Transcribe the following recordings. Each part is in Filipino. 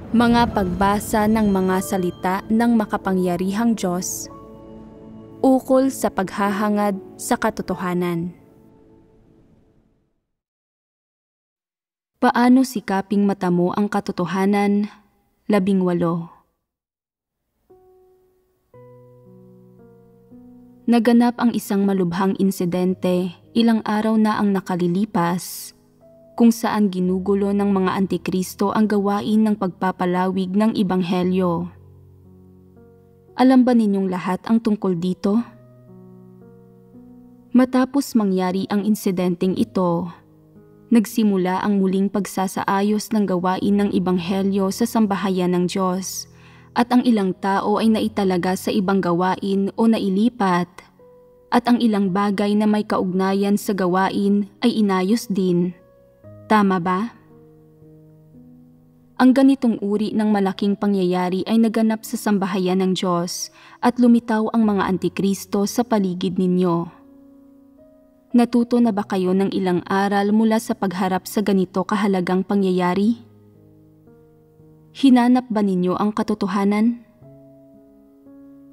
Mga pagbasa ng mga salita ng makapangyarihang Diyos ukol sa paghahangad sa katotohanan. Paano sikaping matamo ang katotohanan? 18. Naganap ang isang malubhang insidente ilang araw na ang nakalilipas, kung saan ginugulo ng mga antikristo ang gawain ng pagpapalawig ng Ebanghelyo. Alam ba ninyong lahat ang tungkol dito? Matapos mangyari ang insidenteng ito, nagsimula ang muling pagsasaayos ng gawain ng Ebanghelyo sa sambahayan ng Diyos, at ang ilang tao ay naitalaga sa ibang gawain o nailipat, at ang ilang bagay na may kaugnayan sa gawain ay inayos din. Tama ba? Ang ganitong uri ng malaking pangyayari ay naganap sa sambahayan ng Diyos at lumitaw ang mga antikristo sa paligid ninyo. Natuto na ba kayo ng ilang aral mula sa pagharap sa ganito kahalagang pangyayari? Hinanap ba ninyo ang katotohanan?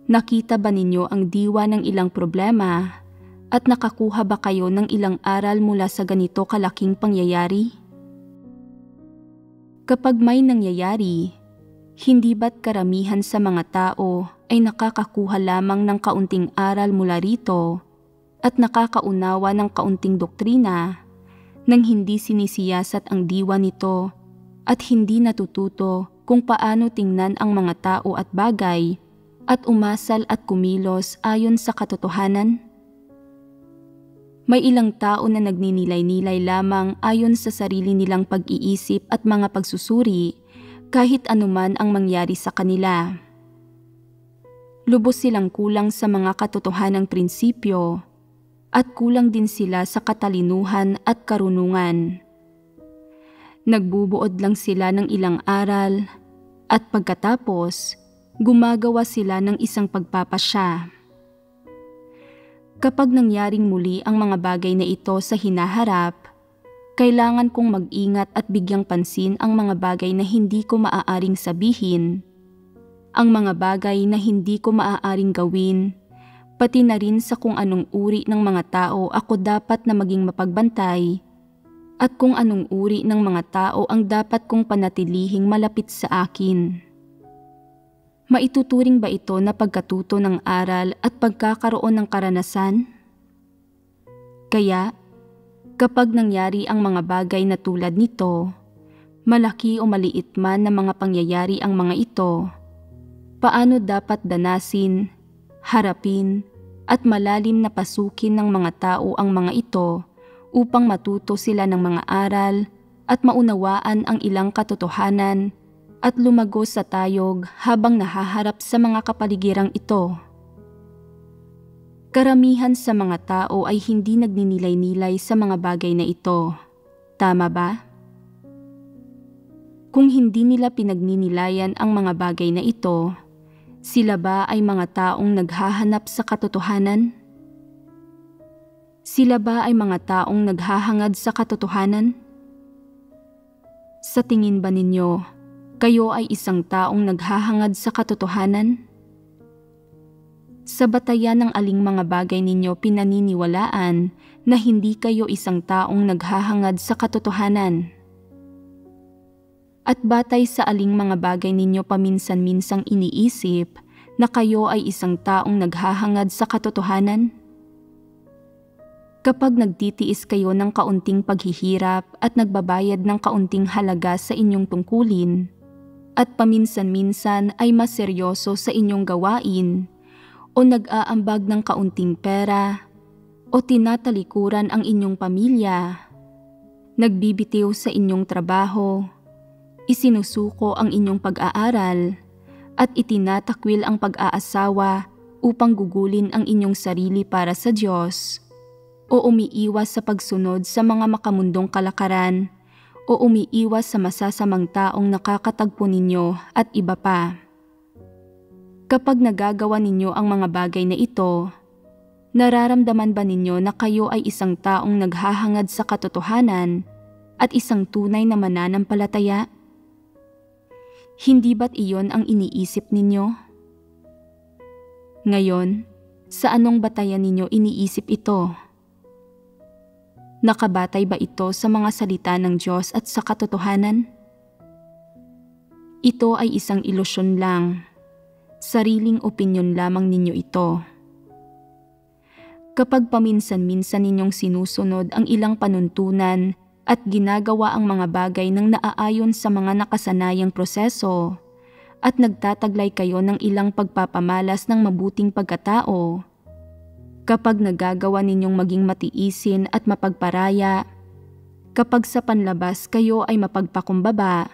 Nakita ba ninyo ang diwa ng ilang problema? At nakakuha ba kayo ng ilang aral mula sa ganito kalaking pangyayari? Kapag may nangyayari, hindi ba't karamihan sa mga tao ay nakakakuha lamang ng kaunting aral mula rito at nakakaunawa ng kaunting doktrina nang hindi sinisiyasat ang diwa nito at hindi natututo kung paano tingnan ang mga tao at bagay at umasal at kumilos ayon sa katotohanan? May ilang tao na nagninilay-nilay lamang ayon sa sarili nilang pag-iisip at mga pagsusuri kahit anuman ang mangyari sa kanila. Lubos silang kulang sa mga katotohanang prinsipyo at kulang din sila sa katalinuhan at karunungan. Nagbubuod lang sila ng ilang aral at pagkatapos gumagawa sila ng isang pagpapasya. Kapag nangyaring muli ang mga bagay na ito sa hinaharap, kailangan kong mag-ingat at bigyang pansin ang mga bagay na hindi ko maaaring sabihin, ang mga bagay na hindi ko maaaring gawin, pati na rin sa kung anong uri ng mga tao ako dapat na maging mapagbantay, at kung anong uri ng mga tao ang dapat kong panatilihing malapit sa akin. Maituturing ba ito na pagkatuto ng aral at pagkakaroon ng karanasan? Kaya, kapag nangyari ang mga bagay na tulad nito, malaki o maliit man na mga pangyayari ang mga ito, paano dapat danasin, harapin, at malalim na pasukin ng mga tao ang mga ito upang matuto sila ng mga aral at maunawaan ang ilang katotohanan at lumago sa tayog habang nahaharap sa mga kapaligirang ito? Karamihan sa mga tao ay hindi nagninilay-nilay sa mga bagay na ito. Tama ba? Kung hindi nila pinagninilayan ang mga bagay na ito, sila ba ay mga taong naghahanap sa katotohanan? Sila ba ay mga taong naghahangad sa katotohanan? Sa tingin ba ninyo, kayo ay isang taong naghahangad sa katotohanan? Sa batayan ng aling mga bagay ninyo pinaniniwalaan na hindi kayo isang taong naghahangad sa katotohanan? At batay sa aling mga bagay ninyo paminsan-minsang iniisip na kayo ay isang taong naghahangad sa katotohanan? Kapag nagtitiis kayo ng kaunting paghihirap at nagbabayad ng kaunting halaga sa inyong tungkulin, at paminsan-minsan ay mas seryoso sa inyong gawain, o nag-aambag ng kaunting pera, o tinatalikuran ang inyong pamilya, nagbibitiw sa inyong trabaho, isinusuko ang inyong pag-aaral, at itinatakwil ang pag-aasawa upang gugulin ang inyong sarili para sa Diyos, o umiiwas sa pagsunod sa mga makamundong kalakaran, o umiiwas sa masasamang taong nakakatagpo ninyo at iba pa. Kapag nagagawa ninyo ang mga bagay na ito, nararamdaman ba ninyo na kayo ay isang taong naghahangad sa katotohanan at isang tunay na mananampalataya? Hindi ba't iyon ang iniisip ninyo? Ngayon, sa anong batayan ninyo iniisip ito? Nakabatay ba ito sa mga salita ng Diyos at sa katotohanan? Ito ay isang ilusyon lang. Sariling opinyon lamang ninyo ito. Kapag paminsan-minsan ninyong sinusunod ang ilang panuntunan at ginagawa ang mga bagay ng naaayon sa mga nakasanayang proseso, at nagtataglay kayo ng ilang pagpapamalas ng mabuting pagkatao, kapag nagagawa ninyong maging matiisin at mapagparaya, kapag sa panlabas kayo ay mapagpakumbaba,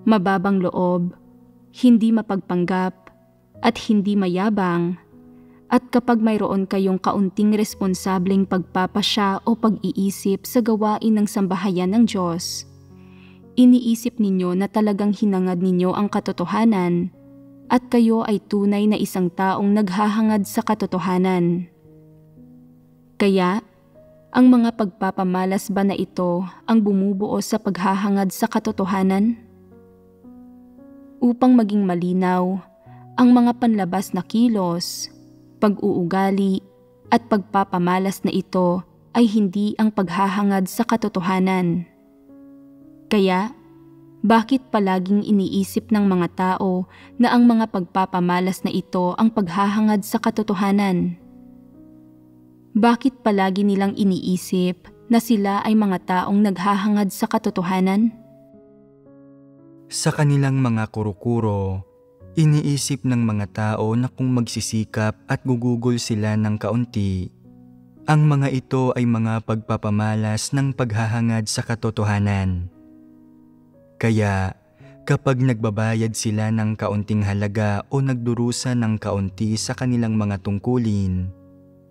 mababang loob, hindi mapagpanggap, at hindi mayabang, at kapag mayroon kayong kaunting responsableng pagpapasya o pag-iisip sa gawain ng sambahayan ng Diyos, iniisip ninyo na talagang hinangad ninyo ang katotohanan at kayo ay tunay na isang taong naghahangad sa katotohanan. Kaya, ang mga pagpapamalas ba na ito ang bumubuo sa paghahangad sa katotohanan? Upang maging malinaw, ang mga panlabas na kilos, pag-uugali at pagpapamalas na ito ay hindi ang paghahangad sa katotohanan. Kaya, bakit palaging iniisip ng mga tao na ang mga pagpapamalas na ito ang paghahangad sa katotohanan? Bakit palagi nilang iniisip na sila ay mga taong naghahangad sa katotohanan? Sa kanilang mga kuro-kuro, iniisip ng mga tao na kung magsisikap at gugugol sila ng kaunti, ang mga ito ay mga pagpapamalas ng paghahangad sa katotohanan. Kaya, kapag nagbabayad sila ng kaunting halaga o nagdurusa ng kaunti sa kanilang mga tungkulin,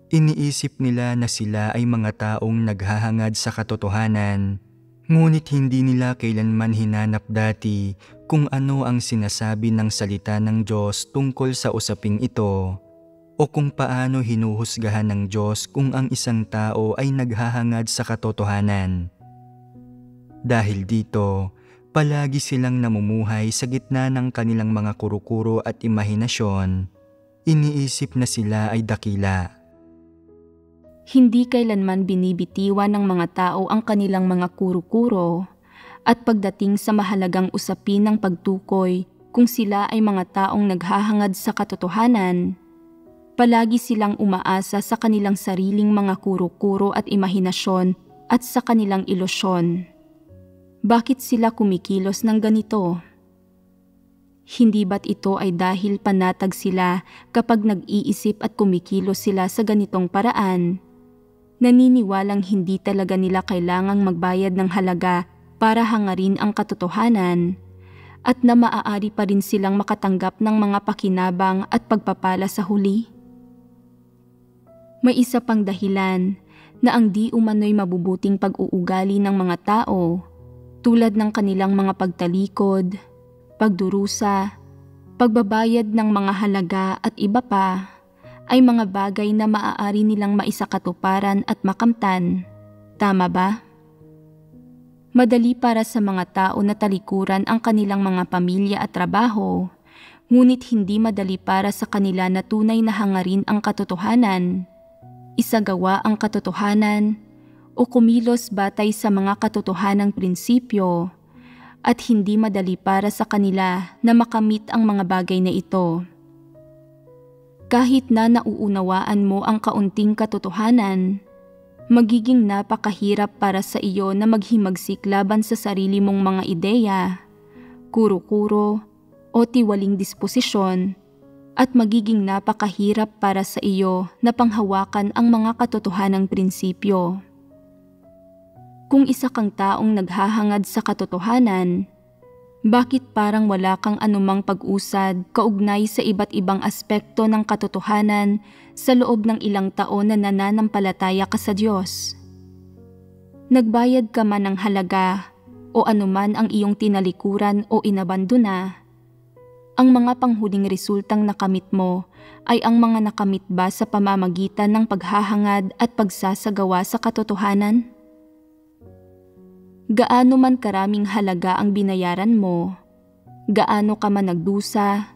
iniisip nila na sila ay mga taong naghahangad sa katotohanan, ngunit hindi nila kailanman hinanap dati kung ano ang sinasabi ng salita ng Diyos tungkol sa usaping ito, o kung paano hinuhusgahan ng Diyos kung ang isang tao ay naghahangad sa katotohanan. Dahil dito, palagi silang namumuhay sa gitna ng kanilang mga kuro-kuro at imahinasyon, iniisip na sila ay dakila. Hindi kailanman binibitiwan ng mga tao ang kanilang mga kuro-kuro, at pagdating sa mahalagang usapin ng pagtukoy kung sila ay mga taong naghahangad sa katotohanan, palagi silang umaasa sa kanilang sariling mga kuro-kuro at imahinasyon at sa kanilang ilusyon. Bakit sila kumikilos ng ganito? Hindi ba't ito ay dahil panatag sila kapag nag-iisip at kumikilos sila sa ganitong paraan? Naniniwalang hindi talaga nila kailangang magbayad ng halaga para hangarin ang katotohanan, at na maaari pa rin silang makatanggap ng mga pakinabang at pagpapala sa huli? May isa pang dahilan na ang di umano'y mabubuting pag-uugali ng mga tao, tulad ng kanilang mga pagtalikod, pagdurusa, pagbabayad ng mga halaga at iba pa, ay mga bagay na maaari nilang maisakatuparan at makamtan. Tama ba? Madali para sa mga tao na talikuran ang kanilang mga pamilya at trabaho, ngunit hindi madali para sa kanila na tunay na hangarin ang katotohanan, isagawa ang katotohanan, o kumilos batay sa mga katotohanang prinsipyo, at hindi madali para sa kanila na makamit ang mga bagay na ito. Kahit na nauunawaan mo ang kaunting katotohanan, magiging napakahirap para sa iyo na maghimagsik laban sa sarili mong mga ideya, kuro-kuro, o tiwaling disposisyon, at magiging napakahirap para sa iyo na panghawakan ang mga katotohanang prinsipyo. Kung isa kang taong naghahangad sa katotohanan, bakit parang wala kang anumang pag-usad kaugnay sa iba't ibang aspekto ng katotohanan sa loob ng ilang taon na nananampalataya ka sa Diyos? Nagbayad ka man ng halaga o anuman ang iyong tinalikuran o inabandona, ang mga panghuling resultang nakamit mo ay ang mga nakamit ba sa pamamagitan ng paghahangad at pagsasagawa sa katotohanan? Gaano man karaming halaga ang binayaran mo, gaano ka man nagdusa,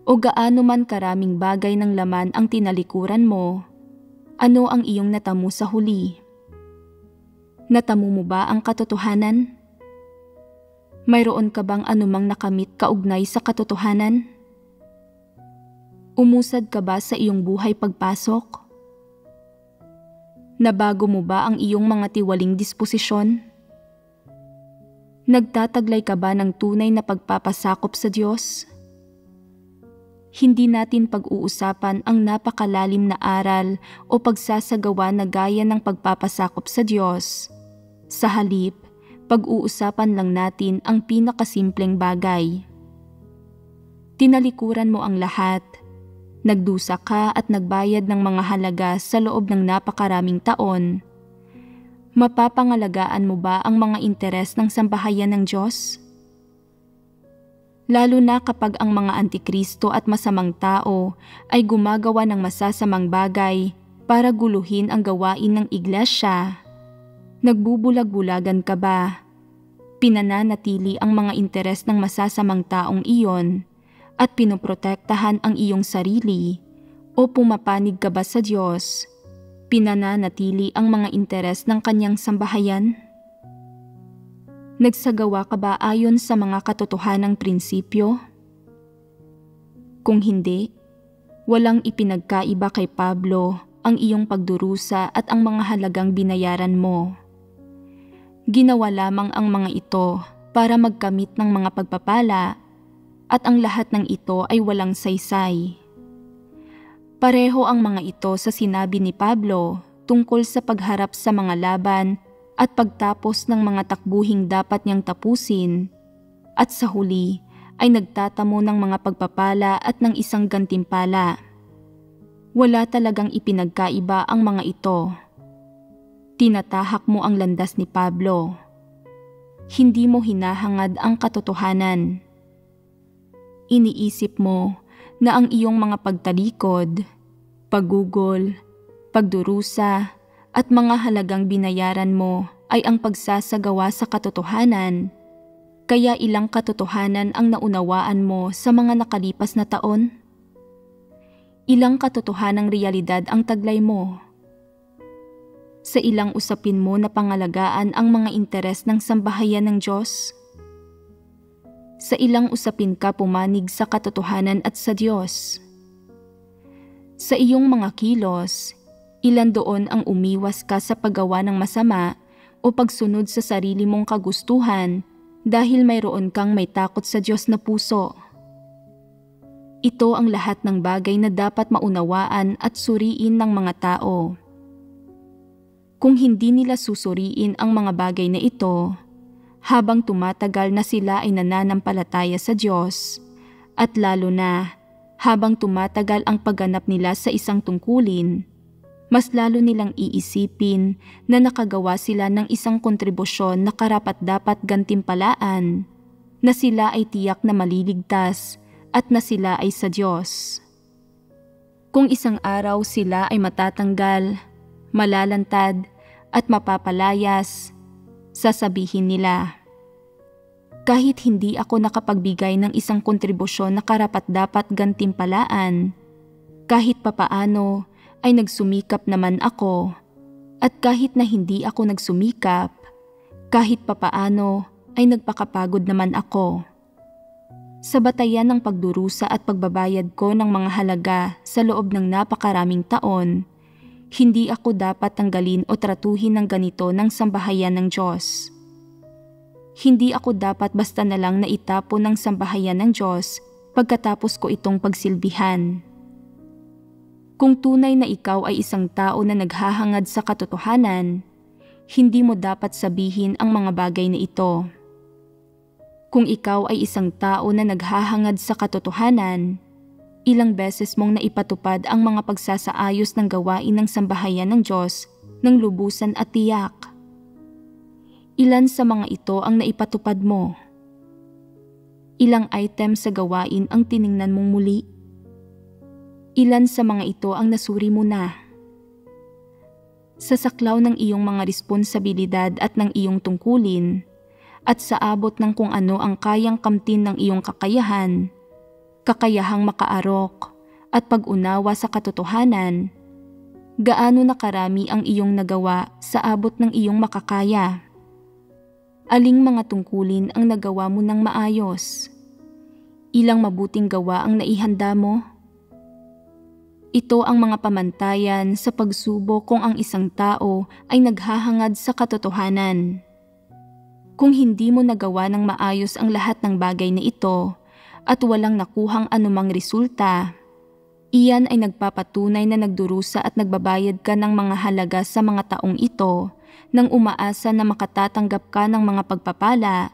o gaano man karaming bagay ng laman ang tinalikuran mo, ano ang iyong natamo sa huli? Natamo mo ba ang katotohanan? Mayroon ka bang anumang nakamit kaugnay sa katotohanan? Umusad ka ba sa iyong buhay pagpasok? Nabago mo ba ang iyong mga tiwaling disposisyon? Nagtataglay ka ba ng tunay na pagpapasakop sa Diyos? Hindi natin pag-uusapan ang napakalalim na aral o pagsasagawa na gaya ng pagpapasakop sa Diyos. Sa halip, pag-uusapan lang natin ang pinakasimpleng bagay. Tinalikuran mo ang lahat. Nagdusa ka at nagbayad ng mga halaga sa loob ng napakaraming taon. Mapapangalagaan mo ba ang mga interes ng sambahayan ng Diyos? Lalo na kapag ang mga antikristo at masamang tao ay gumagawa ng masasamang bagay para guluhin ang gawain ng iglesia. Nagbubulag-bulagan ka ba? Pinananatili ang mga interes ng masasamang taong iyon at pinoprotektahan ang iyong sarili, o pumapanig ka ba sa Diyos? Pinananatili ang mga interes ng kanyang sambahayan? Nagsagawa ka ba ayon sa mga katotohanang prinsipyo? Kung hindi, walang ipinagkaiba kay Pablo ang iyong pagdurusa at ang mga halagang binayaran mo. Ginawa lamang ang mga ito para magkamit ng mga pagpapala, at ang lahat ng ito ay walang saysay. Pareho ang mga ito sa sinabi ni Pablo tungkol sa pagharap sa mga laban at pagtapos ng mga takbuhing dapat niyang tapusin, at sa huli ay nagtatamo ng mga pagpapala at ng isang gantimpala. Wala talagang ipinagkaiba ang mga ito. Tinatahak mo ang landas ni Pablo. Hindi mo hinahangad ang katotohanan. Iniisip mo na ang iyong mga pagtalikod, paggugol, pagdurusa, at mga halagang binayaran mo ay ang pagsasagawa sa katotohanan. Kaya ilang katotohanan ang naunawaan mo sa mga nakalipas na taon? Ilang katotohanang realidad ang taglay mo? Sa ilang usapin mo na pangalagaan ang mga interes ng sambahayan ng Diyos? Sa ilang usapin ka pumanig sa katotohanan at sa Diyos? Sa iyong mga kilos, ilan doon ang umiwas ka sa paggawa ng masama o pagsunod sa sarili mong kagustuhan dahil mayroon kang may takot sa Diyos na puso? Ito ang lahat ng bagay na dapat maunawaan at suriin ng mga tao. Kung hindi nila susuriin ang mga bagay na ito, habang tumatagal na sila ay nananampalataya sa Diyos, at lalo na habang tumatagal ang pagganap nila sa isang tungkulin, mas lalo nilang iisipin na nakagawa sila ng isang kontribusyon na karapat-dapat gantimpalaan, na sila ay tiyak na maliligtas at na sila ay sa Diyos. Kung isang araw sila ay matatanggal, malalantad at mapapalayas, sasabihin nila, kahit hindi ako nakapagbigay ng isang kontribusyon na karapat-dapat gantimpalaan, kahit papaano ay nagsumikap naman ako, at kahit na hindi ako nagsumikap, kahit papaano ay nagpakapagod naman ako. Sa batayan ng pagdurusa at pagbabayad ko ng mga halaga sa loob ng napakaraming taon, hindi ako dapat tanggalin o tratuhin ng ganito ng sambahayan ng Diyos. Hindi ako dapat basta na lang naitapon ng sambahayan ng Diyos pagkatapos ko itong pagsilbihan. Kung tunay na ikaw ay isang tao na naghahangad sa katotohanan, hindi mo dapat sabihin ang mga bagay na ito. Kung ikaw ay isang tao na naghahangad sa katotohanan, ilang beses mong naipatupad ang mga pagsasaayos ng gawain ng sambahayan ng Diyos ng lubusan at tiyak. Ilan sa mga ito ang naipatupad mo? Ilang item sa gawain ang tiningnan mong muli? Ilan sa mga ito ang nasuri mo na? Sa saklaw ng iyong mga responsibilidad at ng iyong tungkulin, at sa abot ng kung ano ang kayang kamtin ng iyong kakayahan, kakayahang makaarok at pag-unawa sa katotohanan, gaano nakarami ang iyong nagawa sa abot ng iyong makakaya? Aling mga tungkulin ang nagawa mo ng maayos? Ilang mabuting gawa ang naihanda mo? Ito ang mga pamantayan sa pagsubok kung ang isang tao ay naghahangad sa katotohanan. Kung hindi mo nagawa ng maayos ang lahat ng bagay na ito at walang nakuhang anumang resulta, iyan ay nagpapatunay na nagdurusa at nagbabayad ka ng mga halaga sa mga taong ito nang umaasa na makatatanggap ka ng mga pagpapala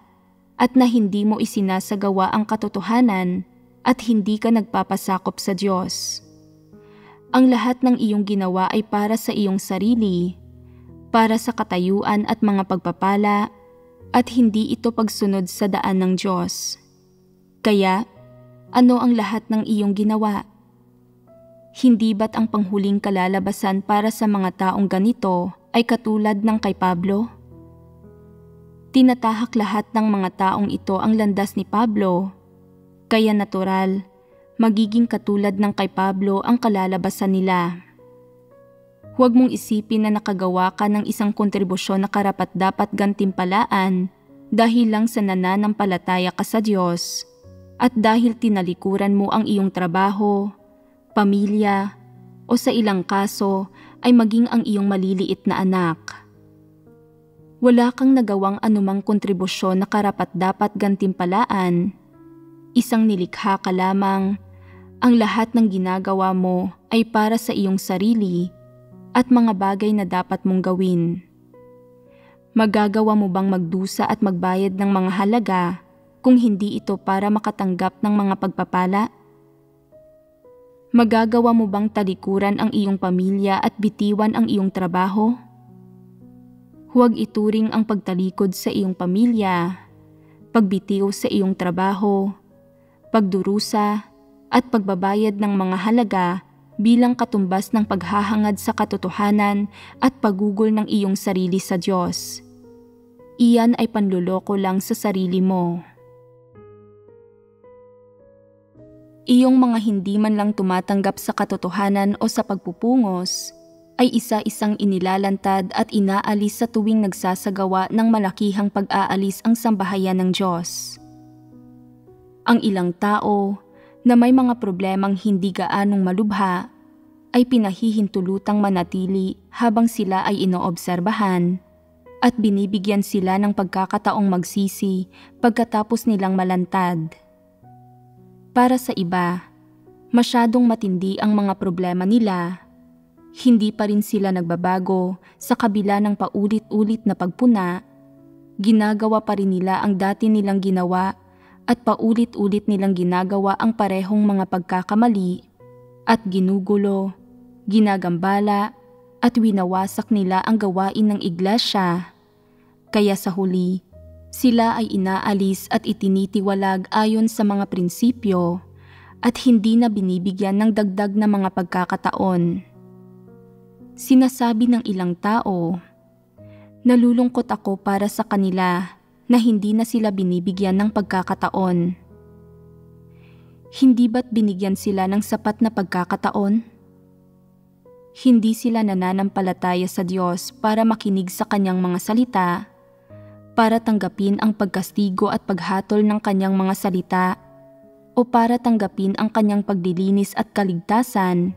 at na hindi mo isinasagawa ang katotohanan at hindi ka nagpapasakop sa Diyos. Ang lahat ng iyong ginawa ay para sa iyong sarili, para sa katayuan at mga pagpapala, at hindi ito pagsunod sa daan ng Diyos. Kaya, ano ang lahat ng iyong ginawa? Hindi ba't ang panghuling kalalabasan para sa mga taong ganito ay katulad ng kay Pablo? Tinatahak lahat ng mga taong ito ang landas ni Pablo, kaya natural, magiging katulad ng kay Pablo ang kalalabasan nila. Huwag mong isipin na nakagawa ka ng isang kontribusyon na karapat-dapat gantimpalaan dahil lang sa nananampalataya ka sa Diyos at dahil tinalikuran mo ang iyong trabaho, pamilya, o sa ilang kaso ay maging ang iyong maliliit na anak. Wala kang nagawang anumang kontribusyon na karapat-dapat gantimpalaan. Isang nilikha ka lamang. Ang lahat ng ginagawa mo ay para sa iyong sarili at mga bagay na dapat mong gawin. Magagawa mo bang magdusa at magbayad ng mga halaga kung hindi ito para makatanggap ng mga pagpapala? Magagawa mo bang talikuran ang iyong pamilya at bitiwan ang iyong trabaho? Huwag ituring ang pagtalikod sa iyong pamilya, pagbitiw sa iyong trabaho, pagdurusa at pagbabayad ng mga halaga bilang katumbas ng paghahangad sa katotohanan at pagugol ng iyong sarili sa Diyos. Iyan ay panluloko lang sa sarili mo. Iyong mga hindi man lang tumatanggap sa katotohanan o sa pagpupungos ay isa-isang inilalantad at inaalis sa tuwing nagsasagawa ng malakihang pag-aalis ang sambahayan ng Diyos. Ang ilang tao na may mga problemang hindi gaanong malubha ay pinahihintulutang manatili habang sila ay inoobserbahan at binibigyan sila ng pagkakataong magsisi pagkatapos nilang malantad. Para sa iba, masyadong matindi ang mga problema nila. Hindi pa rin sila nagbabago sa kabila ng paulit-ulit na pagpuna. Ginagawa pa rin nila ang dati nilang ginawa at paulit-ulit nilang ginagawa ang parehong mga pagkakamali at ginugulo, ginagambala at winawasak nila ang gawain ng iglesia. Kaya sa huli, sila ay inaalis at itinitiwalag ayon sa mga prinsipyo at hindi na binibigyan ng dagdag na mga pagkakataon. Sinasabi ng ilang tao, "Nalulungkot ako para sa kanila na hindi na sila binibigyan ng pagkakataon." Hindi ba't binigyan sila ng sapat na pagkakataon? Hindi sila nananampalataya sa Diyos para makinig sa Kanyang mga salita, para tanggapin ang pagkastigo at paghatol ng Kanyang mga salita, o para tanggapin ang Kanyang paglilinis at kaligtasan.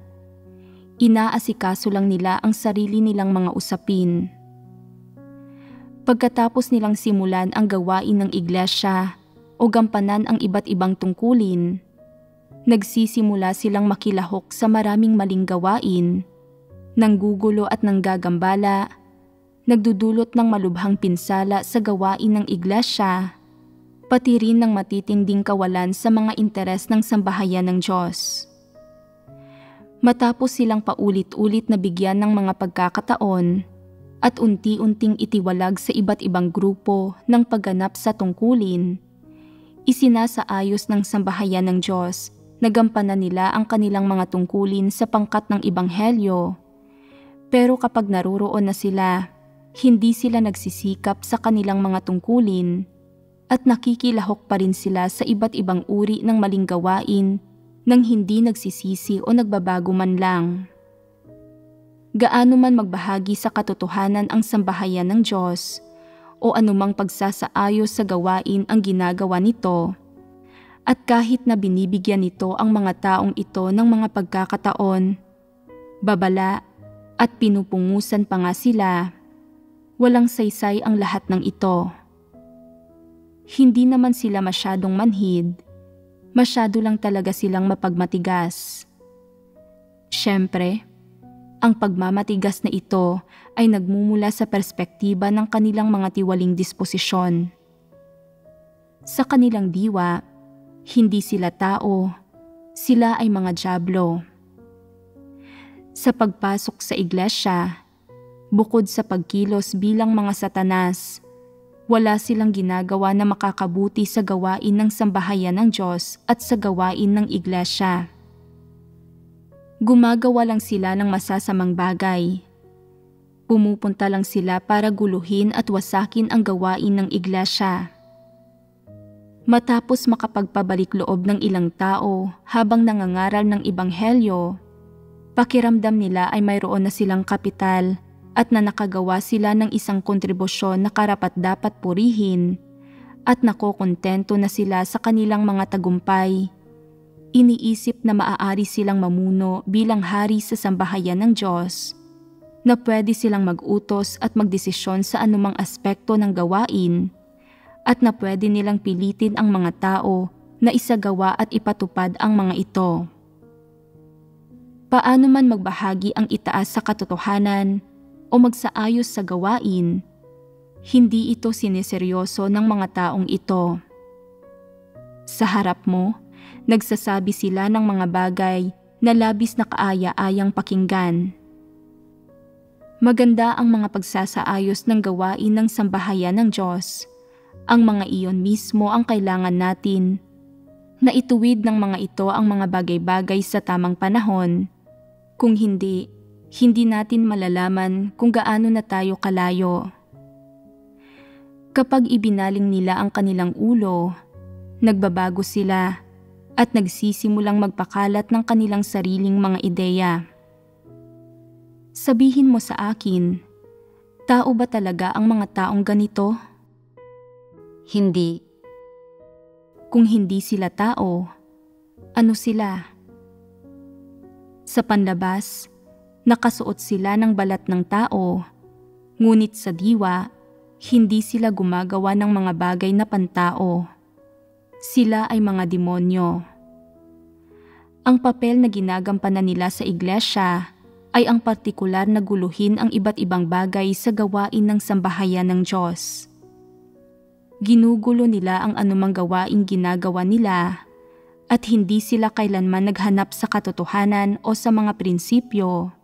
Inaasikaso lang nila ang sarili nilang mga usapin. Pagkatapos nilang simulan ang gawain ng iglesia o gampanan ang iba't ibang tungkulin, nagsisimula silang makilahok sa maraming maling gawain, nanggugulo at nanggagambala, nagdudulot ng malubhang pinsala sa gawain ng iglesia, pati rin ng matitinding kawalan sa mga interes ng sambahayan ng Diyos. Matapos silang paulit-ulit na bigyan ng mga pagkakataon at unti-unting itiwalag sa iba't ibang grupo ng pagganap sa tungkulin, isinasaayos ng sambahayan ng Diyos na gampanan nila ang kanilang mga tungkulin sa pangkat ng Ebanghelyo. Pero kapag naroroon na sila, hindi sila nagsisikap sa kanilang mga tungkulin at nakikilahok pa rin sila sa iba't ibang uri ng maling gawain nang hindi nagsisisi o nagbabago man lang. Gaano man magbahagi sa katotohanan ang sambahayan ng Diyos o anumang pagsasaayos sa gawain ang ginagawa nito, at kahit na binibigyan nito ang mga taong ito ng mga pagkakataon, babala at pinupungusan pa nga sila, walang saysay ang lahat ng ito. Hindi naman sila masyadong manhid, masyado lang talaga silang mapagmatigas. Siyempre, ang pagmamatigas na ito ay nagmumula sa perspektiba ng kanilang mga tiwaling disposisyon. Sa kanilang diwa, hindi sila tao, sila ay mga dyablo. Sa pagpasok sa iglesia, bukod sa pagkilos bilang mga satanas, wala silang ginagawa na makakabuti sa gawain ng sambahayan ng Diyos at sa gawain ng iglesia. Gumagawa lang sila ng masasamang bagay. Pumupunta lang sila para guluhin at wasakin ang gawain ng iglesia. Matapos makapagpabalik loob ng ilang tao habang nangangaral ng ebanghelyo, pakiramdam nila ay mayroon na silang kapital at na nakagawa sila ng isang kontribusyon na karapat-dapat purihin at nakokontento na sila sa kanilang mga tagumpay. Iniisip na maaari silang mamuno bilang hari sa sambahayan ng Diyos, na pwede silang mag-utos at magdesisyon sa anumang aspekto ng gawain, at na pwede nilang pilitin ang mga tao na isagawa at ipatupad ang mga ito. Paano man magbahagi ang itaas sa katotohanan o magsaayos sa gawain, hindi ito sineseryoso ng mga taong ito. Sa harap mo, nagsasabi sila ng mga bagay na labis na kaaya-ayang pakinggan. Maganda ang mga pagsasaayos ng gawain ng sambahayan ng Diyos. Ang mga iyon mismo ang kailangan natin, na ituwid ng mga ito ang mga bagay-bagay sa tamang panahon. Kung hindi, hindi natin malalaman kung gaano na tayo kalayo. Kapag ibinaling nila ang kanilang ulo, nagbabago sila at nagsisimulang magpakalat ng kanilang sariling mga ideya. Sabihin mo sa akin, tao ba talaga ang mga taong ganito? Hindi. Kung hindi sila tao, ano sila? Sa panlabas, nakasuot sila ng balat ng tao, ngunit sa diwa, hindi sila gumagawa ng mga bagay na pantao. Sila ay mga demonyo. Ang papel na ginagampanan nila sa iglesia ay ang partikular na guluhin ang iba't ibang bagay sa gawain ng sambahayan ng Diyos. Ginugulo nila ang anumang gawaing ginagawa nila at hindi sila kailanman naghanap sa katotohanan o sa mga prinsipyo,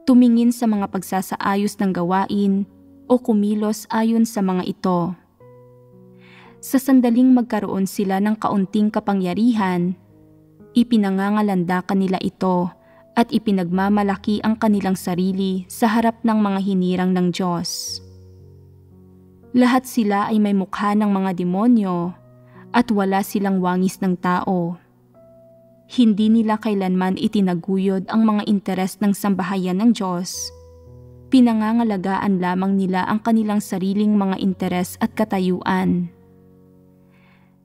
tumingin sa mga pagsasaayos ng gawain o kumilos ayon sa mga ito. Sa sandaling magkaroon sila ng kaunting kapangyarihan, ipinangangalandakan nila ito at ipinagmamalaki ang kanilang sarili sa harap ng mga hinirang ng Diyos. Lahat sila ay may mukha ng mga demonyo at wala silang wangis ng tao. Hindi nila kailanman itinaguyod ang mga interes ng sambahayan ng Diyos. Pinangangalagaan lamang nila ang kanilang sariling mga interes at katayuan.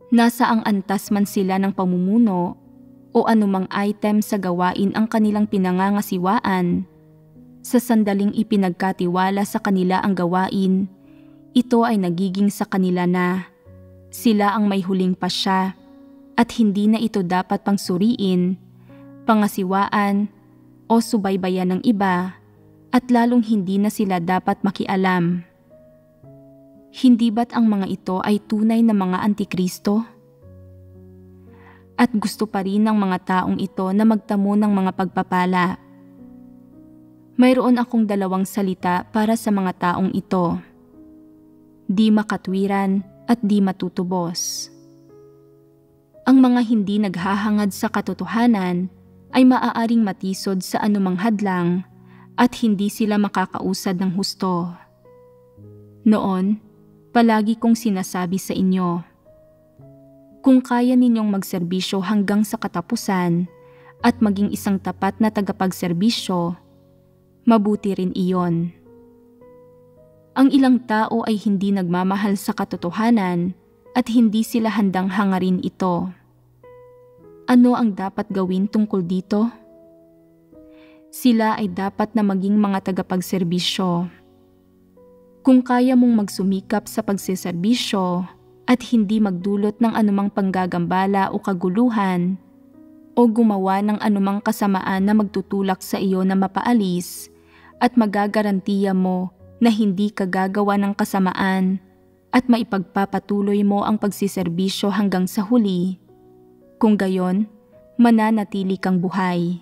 Nasa ang antas man sila ng pamumuno o anumang item sa gawain ang kanilang pinangangasiwaan, sa sandaling ipinagkatiwala sa kanila ang gawain, ito ay nagiging sa kanila na sila ang may huling pasya at hindi na ito dapat pang suriin, pangasiwaan o subaybayan ng iba at lalong hindi na sila dapat makialam. Hindi ba't ang mga ito ay tunay na mga antikristo? At gusto pa rin ng mga taong ito na magtamo ng mga pagpapala. Mayroon akong dalawang salita para sa mga taong ito. Di makatwiran at di matutubos. Ang mga hindi naghahangad sa katotohanan ay maaaring matisod sa anumang hadlang at hindi sila makakausad ng husto. Noon, palagi kong sinasabi sa inyo, kung kaya ninyong magserbisyo hanggang sa katapusan at maging isang tapat na tagapagserbisyo, mabuti rin iyon. Ang ilang tao ay hindi nagmamahal sa katotohanan at hindi sila handang hangarin ito. Ano ang dapat gawin tungkol dito? Sila ay dapat na maging mga tagapagserbisyo. Kung kaya mong magsumikap sa pagseserbisyo at hindi magdulot ng anumang panggagambala o kaguluhan o gumawa ng anumang kasamaan na magtutulak sa iyo na mapaalis at magagarantiya mo na hindi ka gagawa ng kasamaan at maipagpapatuloy mo ang pagsiserbisyo hanggang sa huli, kung gayon, mananatili kang buhay.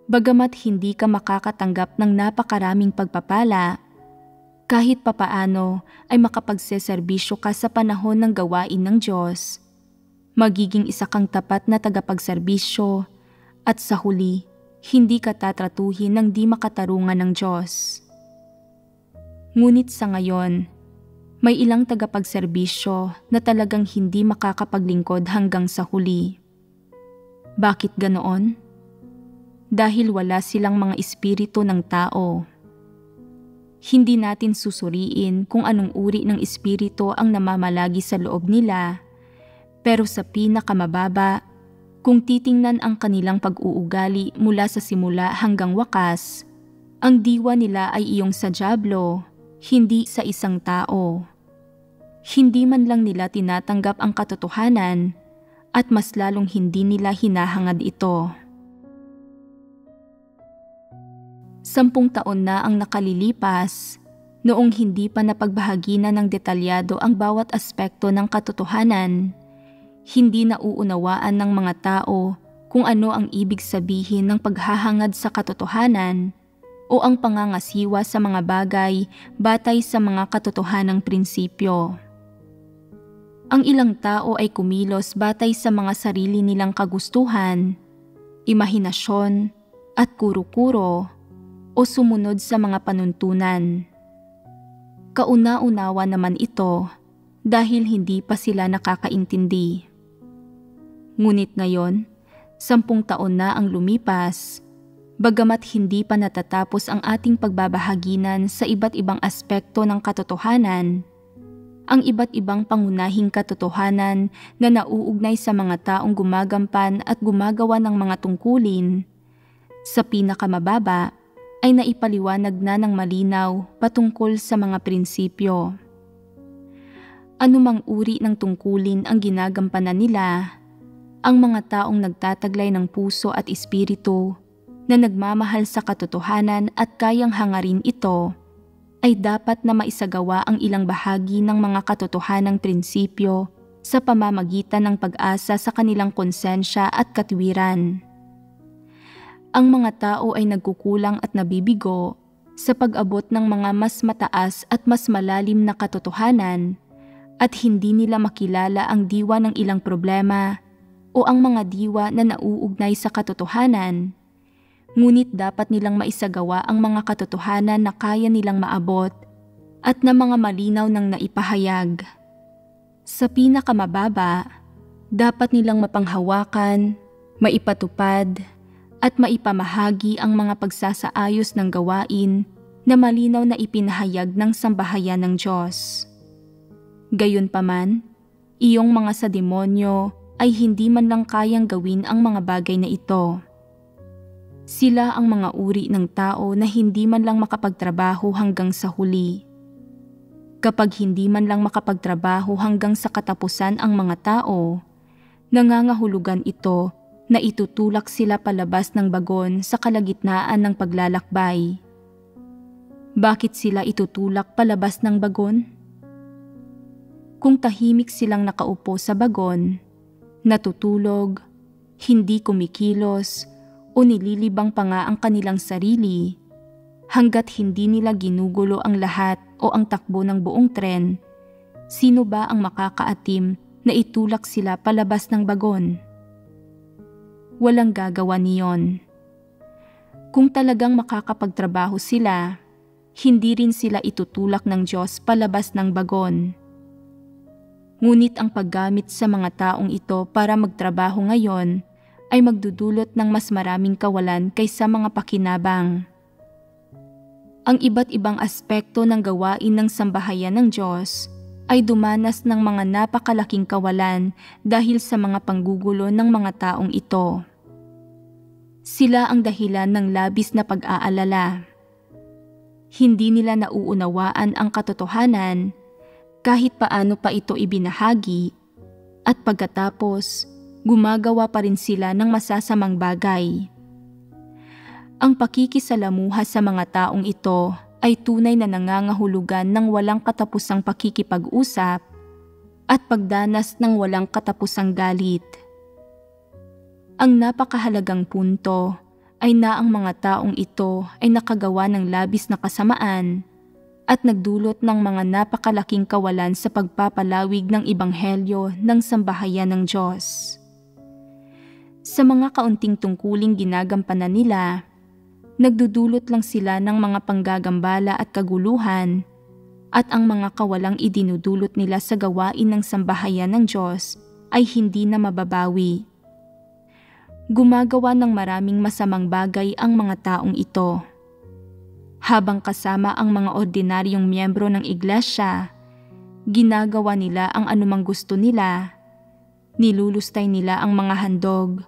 Bagamat hindi ka makakatanggap ng napakaraming pagpapala, kahit papaano ay makapagseserbisyo ka sa panahon ng gawain ng Diyos, magiging isa kang tapat na tagapagserbisyo at sa huli, hindi ka tatratuhin ng di makatarungan ng Diyos. Ngunit sa ngayon, may ilang tagapagserbisyo na talagang hindi makakapaglingkod hanggang sa huli. Bakit ganoon? Dahil wala silang mga espiritu ng tao. Hindi natin susuriin kung anong uri ng espiritu ang namamalagi sa loob nila, pero sa pinakamababa, kung titingnan ang kanilang pag-uugali mula sa simula hanggang wakas, ang diwa nila ay iyong sa dyablo, hindi sa isang tao. Hindi man lang nila tinatanggap ang katotohanan at mas lalong hindi nila hinahangad ito. 10 taon na ang nakalilipas noong hindi pa napagbahaginan ng detalyado ang bawat aspekto ng katotohanan. Hindi nauunawaan ng mga tao kung ano ang ibig sabihin ng paghahangad sa katotohanan o ang pangangasiwa sa mga bagay batay sa mga katotohanang prinsipyo. Ang ilang tao ay kumilos batay sa mga sarili nilang kagustuhan, imahinasyon at kuro-kuro o sumunod sa mga panuntunan. Kauna-unawa naman ito dahil hindi pa sila nakakaintindi. Ngunit ngayon, 10 taon na ang lumipas, bagamat hindi pa natatapos ang ating pagbabahaginan sa iba't ibang aspekto ng katotohanan, ang iba't ibang pangunahing katotohanan na nauugnay sa mga taong gumagampan at gumagawa ng mga tungkulin, sa pinakamababa, ay naipaliwanag na ng malinaw patungkol sa mga prinsipyo. Anumang uri ng tungkulin ang ginagampanan nila, ang mga taong nagtataglay ng puso at espiritu na nagmamahal sa katotohanan at kayang hangarin ito, ay dapat na maisagawa ang ilang bahagi ng mga katotohanang prinsipyo sa pamamagitan ng pag-asa sa kanilang konsensya at katwiran. Ang mga tao ay nagkukulang at nabibigo sa pag-abot ng mga mas mataas at mas malalim na katotohanan at hindi nila makilala ang diwa ng ilang problema o ang mga diwa na nauugnay sa katotohanan. Ngunit dapat nilang maisagawa ang mga katotohanan na kaya nilang maabot at na mga malinaw ng naipahayag. Sa pinakamababa, dapat nilang mapanghawakan, maipatupad, at maipamahagi ang mga pagsasaayos ng gawain na malinaw na ipinahayag ng sambahayan ng Diyos. Gayunpaman, iyong mga sa demonyo ay hindi man lang kayang gawin ang mga bagay na ito. Sila ang mga uri ng tao na hindi man lang makapagtrabaho hanggang sa huli. Kapag hindi man lang makapagtrabaho hanggang sa katapusan ang mga tao, nangangahulugan ito na itutulak sila palabas ng bagon sa kalagitnaan ng paglalakbay. Bakit sila itutulak palabas ng bagon? Kung tahimik silang nakaupo sa bagon, natutulog, hindi kumikilos, o nililibang pa nga ang kanilang sarili, hanggat hindi nila ginugulo ang lahat o ang takbo ng buong tren, sino ba ang makakaatim na itulak sila palabas ng bagon? Walang gagawa niyon. Kung talagang makakapagtrabaho sila, hindi rin sila itutulak ng Diyos palabas ng bagon. Ngunit ang paggamit sa mga taong ito para magtrabaho ngayon ay magdudulot ng mas maraming kawalan kaysa mga pakinabang. Ang iba't ibang aspekto ng gawain ng sambahayan ng Diyos ay dumanas ng mga napakalaking kawalan dahil sa mga panggugulo ng mga taong ito. Sila ang dahilan ng labis na pag-aalala. Hindi nila nauunawaan ang katotohanan kahit paano pa ito ibinahagi, at pagkatapos, gumagawa pa rin sila ng masasamang bagay. Ang pakikisalamuha sa mga taong ito ay tunay na nangangahulugan ng walang katapusang pakikipag-usap at pagdanas ng walang katapusang galit. Ang napakahalagang punto ay na ang mga taong ito ay nakagawa ng labis na kasamaan at nagdulot ng mga napakalaking kawalan sa pagpapalawig ng ebanghelyo ng sambahayan ng Diyos. Sa mga kaunting tungkuling ginagampanan nila, nagdudulot lang sila ng mga panggagambala at kaguluhan, at ang mga kawalang idinudulot nila sa gawain ng sambahayan ng Diyos ay hindi na mababawi. Gumagawa ng maraming masamang bagay ang mga taong ito. Habang kasama ang mga ordinaryong miyembro ng iglesia, ginagawa nila ang anumang gusto nila, nilulustay nila ang mga handog,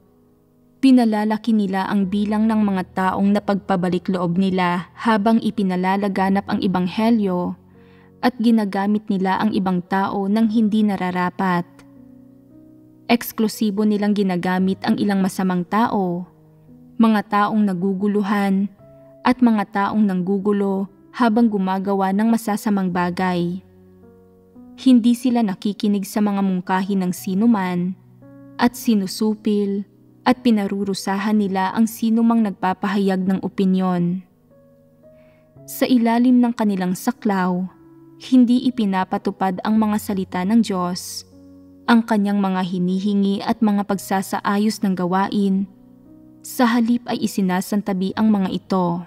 pinalalaki nila ang bilang ng mga taong napagpabalik loob nila habang ipinalalaganap ang ebanghelyo, at ginagamit nila ang ibang tao ng hindi nararapat. Eksklusibo nilang ginagamit ang ilang masamang tao, mga taong naguguluhan, at mga taong nanggugulo habang gumagawa ng masasamang bagay. Hindi sila nakikinig sa mga mungkahi ng sinuman, at sinusupil at pinarurusahan nila ang sinumang nagpapahayag ng opinyon. Sa ilalim ng kanilang saklaw, hindi ipinapatupad ang mga salita ng Diyos, ang kanyang mga hinihingi at mga pagsasaayos ng gawain. Sa halip ay isinasantabi ang mga ito.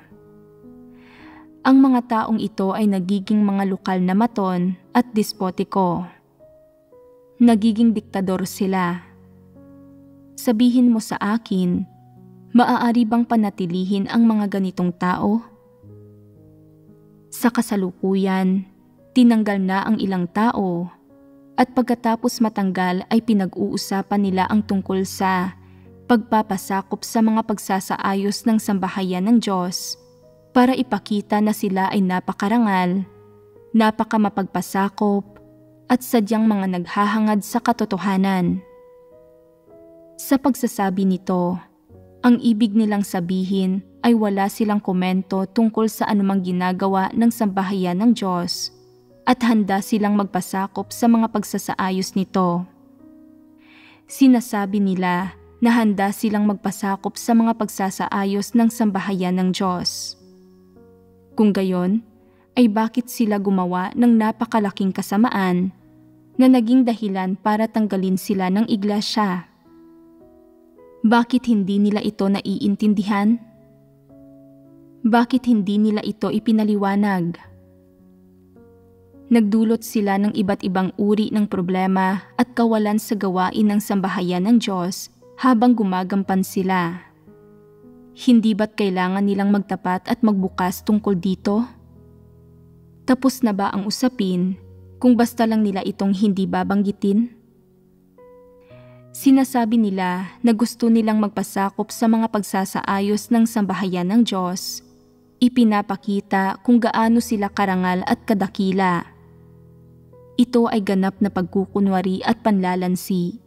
Ang mga taong ito ay nagiging mga lokal na maton at despotiko. Nagiging diktador sila. Sabihin mo sa akin, maaari bang panatilihin ang mga ganitong tao? Sa kasalukuyan, tinanggal na ang ilang tao, at pagkatapos matanggal ay pinag-uusapan nila ang tungkol sa pagpapasakop sa mga pagsasaayos ng sambahayan ng Diyos, para ipakita na sila ay napakarangal, napakamapagpasakop, at sadyang mga naghahangad sa katotohanan. Sa pagsasabi nito, ang ibig nilang sabihin ay wala silang komento tungkol sa anumang ginagawa ng sambahayan ng Diyos, at handa silang magpasakop sa mga pagsasaayos nito. Sinasabi nila na handa silang magpasakop sa mga pagsasaayos ng sambahayan ng Diyos. Kung gayon, ay bakit sila gumawa ng napakalaking kasamaan na naging dahilan para tanggalin sila ng iglesia? Bakit hindi nila ito naiintindihan? Bakit hindi nila ito ipinaliwanag? Nagdulot sila ng iba't ibang uri ng problema at kawalan sa gawain ng sambahayan ng Diyos habang gumagampan sila. Hindi ba't kailangan nilang magtapat at magbukas tungkol dito? Tapos na ba ang usapin kung basta lang nila itong hindi babanggitin? Sinasabi nila na gusto nilang magpasakop sa mga pagsasaayos ng sambahayan ng Diyos. Ipinapakita kung gaano sila karangal at kadakila. Ito ay ganap na pagkukunwari at panlalansi.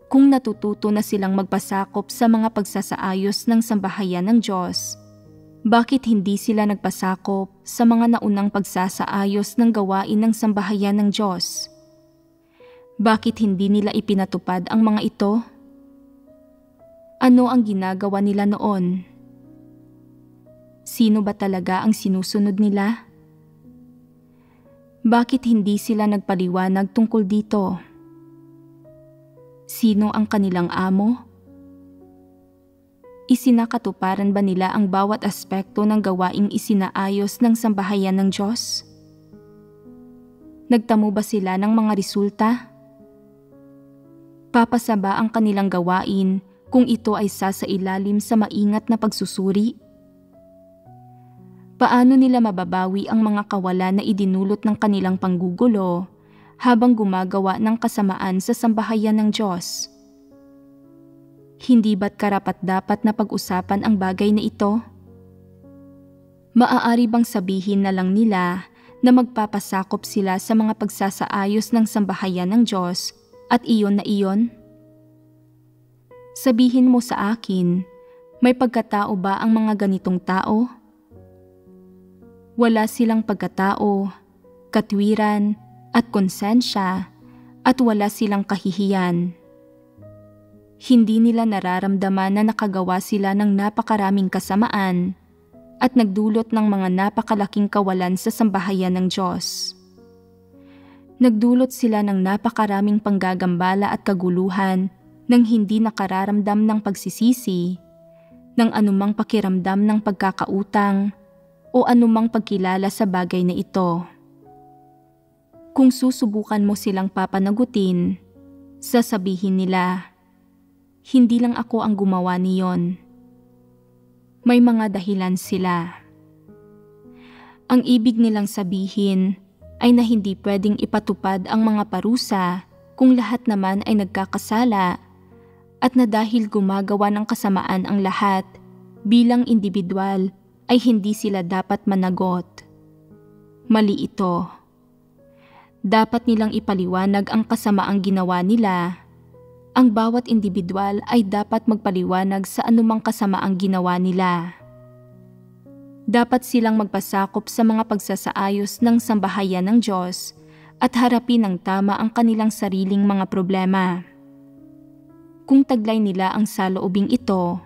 Kung natututo na silang magpasakop sa mga pagsasaayos ng sambahayan ng Diyos, bakit hindi sila nagpasakop sa mga naunang pagsasaayos ng gawain ng sambahayan ng Diyos? Bakit hindi nila ipinatupad ang mga ito? Ano ang ginagawa nila noon? Sino ba talaga ang sinusunod nila? Bakit hindi sila nagpaliwanag tungkol dito? Sino ang kanilang amo? Isinakatuparan ba nila ang bawat aspekto ng gawaing isinaayos ng sambahayan ng Diyos? Nagtamo ba sila ng mga resulta? Papasa ba ang kanilang gawain kung ito ay sasailalim sa maingat na pagsusuri? Paano nila mababawi ang mga kawalan na idinulot ng kanilang panggugulo habang gumagawa ng kasamaan sa sambahayan ng Diyos? Hindi ba't karapat-dapat na pag-usapan ang bagay na ito? Maaari bang sabihin na lang nila na magpapasakop sila sa mga pagsasaayos ng sambahayan ng Diyos at iyon na iyon? Sabihin mo sa akin, may pagkatao ba ang mga ganitong tao? Wala silang pagkatao, katwiran, at konsensya, at wala silang kahihiyan. Hindi nila nararamdaman na nakagawa sila ng napakaraming kasamaan at nagdulot ng mga napakalaking kawalan sa sambahayan ng Diyos. Nagdulot sila ng napakaraming panggagambala at kaguluhan nang hindi nakararamdam ng pagsisisi, ng anumang pakiramdam ng pagkakautang, o anumang pagkilala sa bagay na ito. Kung susubukan mo silang papanagutin, sasabihin nila, hindi lang ako ang gumawa niyon. May mga dahilan sila. Ang ibig nilang sabihin ay na hindi pwedeng ipatupad ang mga parusa kung lahat naman ay nagkakasala at na dahil gumagawa ng kasamaan ang lahat bilang individual ay hindi sila dapat managot. Mali ito. Dapat nilang ipaliwanag ang kasamaang ginawa nila. Ang bawat individual ay dapat magpaliwanag sa anumang kasamaang ginawa nila. Dapat silang magpasakop sa mga pagsasaayos ng sambahayan ng Diyos at harapin ng tama ang kanilang sariling mga problema. Kung taglay nila ang saloobing ito,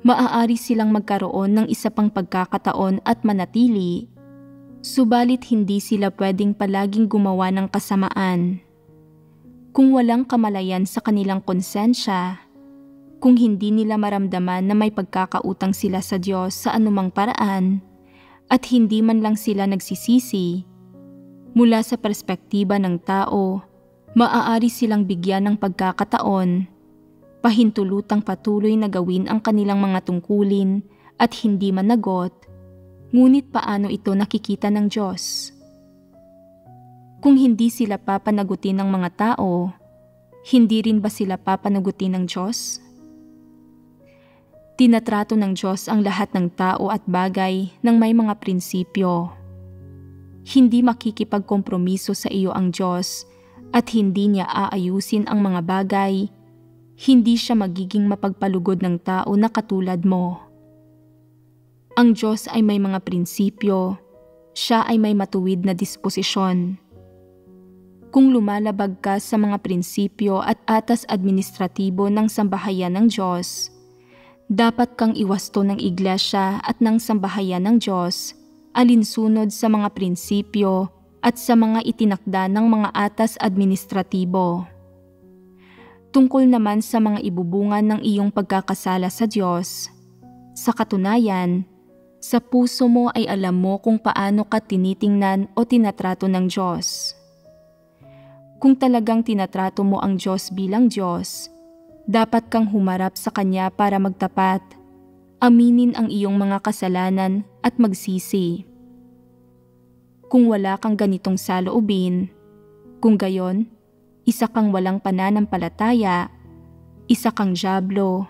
maaari silang magkaroon ng isa pang pagkakataon at manatili, subalit hindi sila pwedeng palaging gumawa ng kasamaan. Kung walang kamalayan sa kanilang konsensya, kung hindi nila maramdaman na may pagkakautang sila sa Diyos sa anumang paraan, at hindi man lang sila nagsisisi, mula sa perspektiba ng tao, maaari silang bigyan ng pagkakataon pahintulutang patuloy na gawin ang kanilang mga tungkulin at hindi managot, ngunit paano ito nakikita ng Diyos? Kung hindi sila papanagutin ng mga tao, hindi rin ba sila papanagutin ng Diyos? Tinatrato ng Diyos ang lahat ng tao at bagay ng may mga prinsipyo. Hindi makikipagkompromiso sa iyo ang Diyos at hindi niya aayusin ang mga bagay. Hindi siya magiging mapagpalugod ng tao na katulad mo. Ang Diyos ay may mga prinsipyo, siya ay may matuwid na disposisyon. Kung lumalabag ka sa mga prinsipyo at atas administratibo ng sambahayan ng Diyos, dapat kang iwasto ng iglesia at ng sambahayan ng Diyos alinsunod sa mga prinsipyo at sa mga itinakda ng mga atas administratibo. Tungkol naman sa mga ibubungan ng iyong pagkakasala sa Diyos, sa katunayan, sa puso mo ay alam mo kung paano ka tinitingnan o tinatrato ng Diyos. Kung talagang tinatrato mo ang Diyos bilang Diyos, dapat kang humarap sa Kanya para magtapat, aminin ang iyong mga kasalanan at magsisi. Kung wala kang ganitong saloobin, kung gayon, isa kang walang pananampalataya, isa kang dyablo,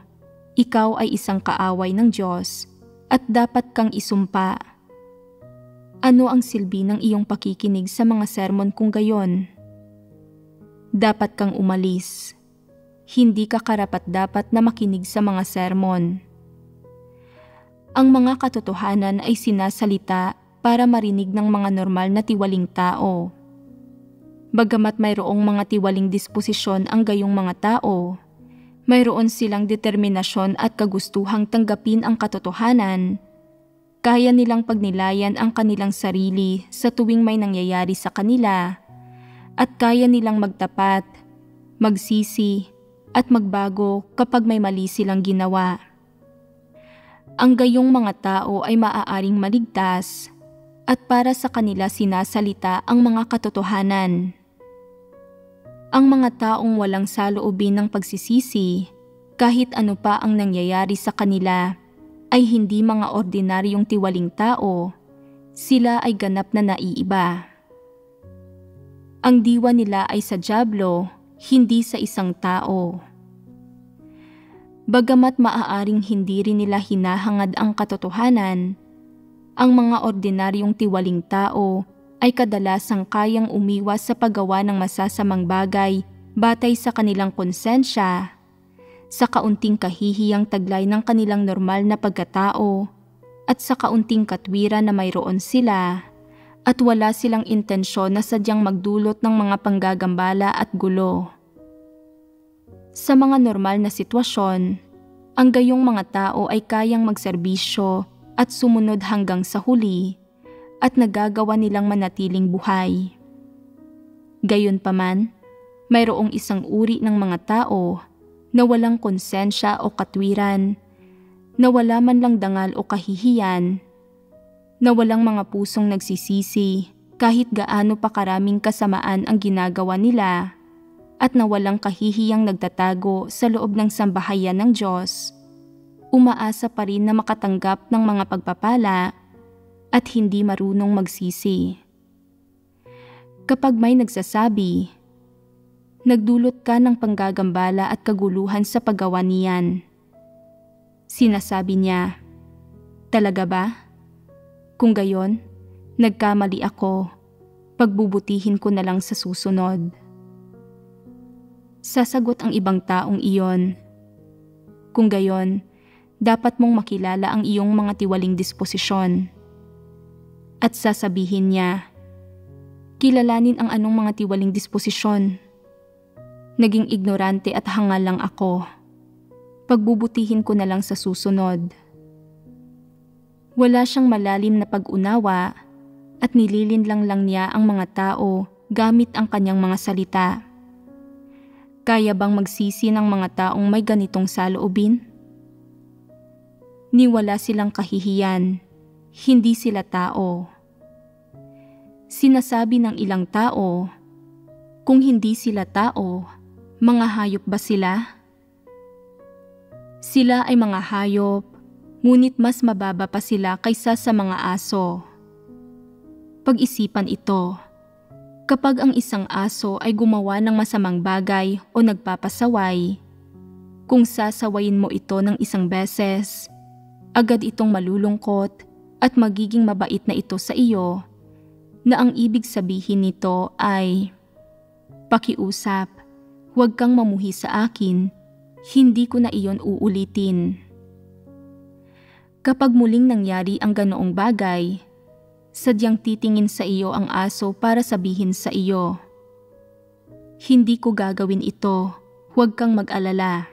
ikaw ay isang kaaway ng Diyos at dapat kang isumpa. Ano ang silbi ng iyong pakikinig sa mga sermon kung gayon? Dapat kang umalis. Hindi ka karapat-dapat na makinig sa mga sermon. Ang mga katotohanan ay sinasalita para marinig ng mga normal na tiwaling tao. Bagamat mayroong mga tiwaling disposisyon ang gayong mga tao, mayroon silang determinasyon at kagustuhang tanggapin ang katotohanan. Kaya nilang pagnilayan ang kanilang sarili sa tuwing may nangyayari sa kanila, at kaya nilang magtapat, magsisi, at magbago kapag may mali silang ginawa. ang gayong mga tao ay maaaring maligtas at para sa kanila sinasalita ang mga katotohanan. Ang mga taong walang saloobin ng pagsisisi, kahit ano pa ang nangyayari sa kanila, ay hindi mga ordinaryong tiwaling tao, sila ay ganap na naiiba. Ang diwa nila ay sa dyablo, hindi sa isang tao. Bagamat maaaring hindi rin nila hinahangad ang katotohanan, ang mga ordinaryong tiwaling tao ay kadalasang kayang umiwas sa paggawa ng masasamang bagay batay sa kanilang konsensya, sa kaunting kahihiyang taglay ng kanilang normal na pagkatao, at sa kaunting katwiran na mayroon sila, at wala silang intensyon na sadyang magdulot ng mga panggagambala at gulo. Sa mga normal na sitwasyon, ang gayong mga tao ay kayang magserbisyo at sumunod hanggang sa huli at nagagawa nilang manatiling buhay. Gayunpaman, mayroong isang uri ng mga tao na walang konsensya o katwiran, na wala man lang dangal o kahihiyan, na walang mga pusong nagsisisi kahit gaano pa karaming kasamaan ang ginagawa nila, at na walang kahihiyang nagtatago sa loob ng sambahayan ng Diyos, umaasa pa rin na makatanggap ng mga pagpapala at hindi marunong magsisi. Kapag may nagsasabi, nagdulot ka ng panggagambala at kaguluhan sa paggawa niyan, sinasabi niya, talaga ba? Kung gayon, nagkamali ako, pagbubutihin ko na lang sa susunod. Sasagot ang ibang taong iyon, kung gayon, dapat mong makilala ang iyong mga tiwaling disposisyon. At sasabihin niya, kilalanin ang anong mga tiwaling disposisyon. Naging ignorante at hangal lang ako. Pagbubutihin ko na lang sa susunod. Wala siyang malalim na pag-unawa at nililinlang lang niya ang mga tao gamit ang kanyang mga salita. Kaya bang magsisi ng mga taong may ganitong saloobin? Niwala silang kahihiyan. Hindi sila tao. Sinasabi ng ilang tao, kung hindi sila tao, mga hayop ba sila? Sila ay mga hayop, ngunit mas mababa pa sila kaysa sa mga aso. Pag-isipan ito, kapag ang isang aso ay gumawa ng masamang bagay o nagpapasaway, kung sasawayin mo ito ng isang beses, agad itong malulungkot at magiging mabait na ito sa iyo, na ang ibig sabihin nito ay, pakiusap, huwag kang mamuhi sa akin, hindi ko na iyon uulitin. Kapag muling nangyari ang ganoong bagay, sadyang titingin sa iyo ang aso para sabihin sa iyo, hindi ko gagawin ito, huwag kang mag-alala.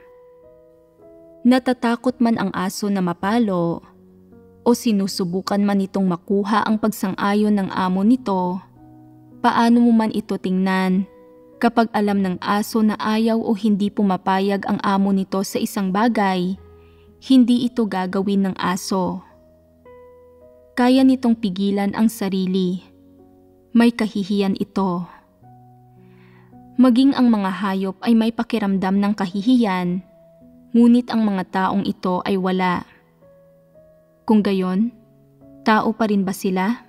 Natatakot man ang aso na mapalo, o sinusubukan man itong makuha ang pagsang-ayon ng amo nito, paano mo man ito tingnan, kapag alam ng aso na ayaw o hindi pumapayag ang amo nito sa isang bagay, hindi ito gagawin ng aso. Kaya nitong pigilan ang sarili. May kahihiyan ito. Maging ang mga hayop ay may pakiramdam ng kahihiyan, ngunit ang mga taong ito ay wala. Kung gayon, tao pa rin ba sila?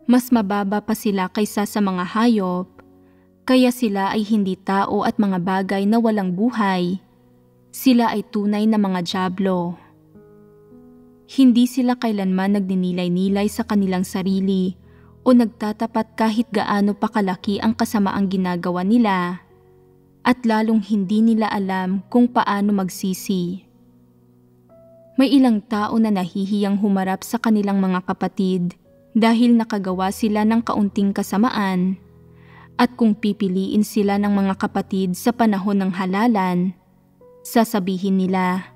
Mas mababa pa sila kaysa sa mga hayop, kaya sila ay hindi tao at mga bagay na walang buhay. Sila ay tunay na mga dyablo. Hindi sila kailanman nagninilay-nilay sa kanilang sarili o nagtatapat kahit gaano pa kalaki ang kasamaang ginagawa nila, at lalong hindi nila alam kung paano magsisi. May ilang tao na nahihiyang humarap sa kanilang mga kapatid dahil nakagawa sila ng kaunting kasamaan, at kung pipiliin sila ng mga kapatid sa panahon ng halalan, sasabihin nila,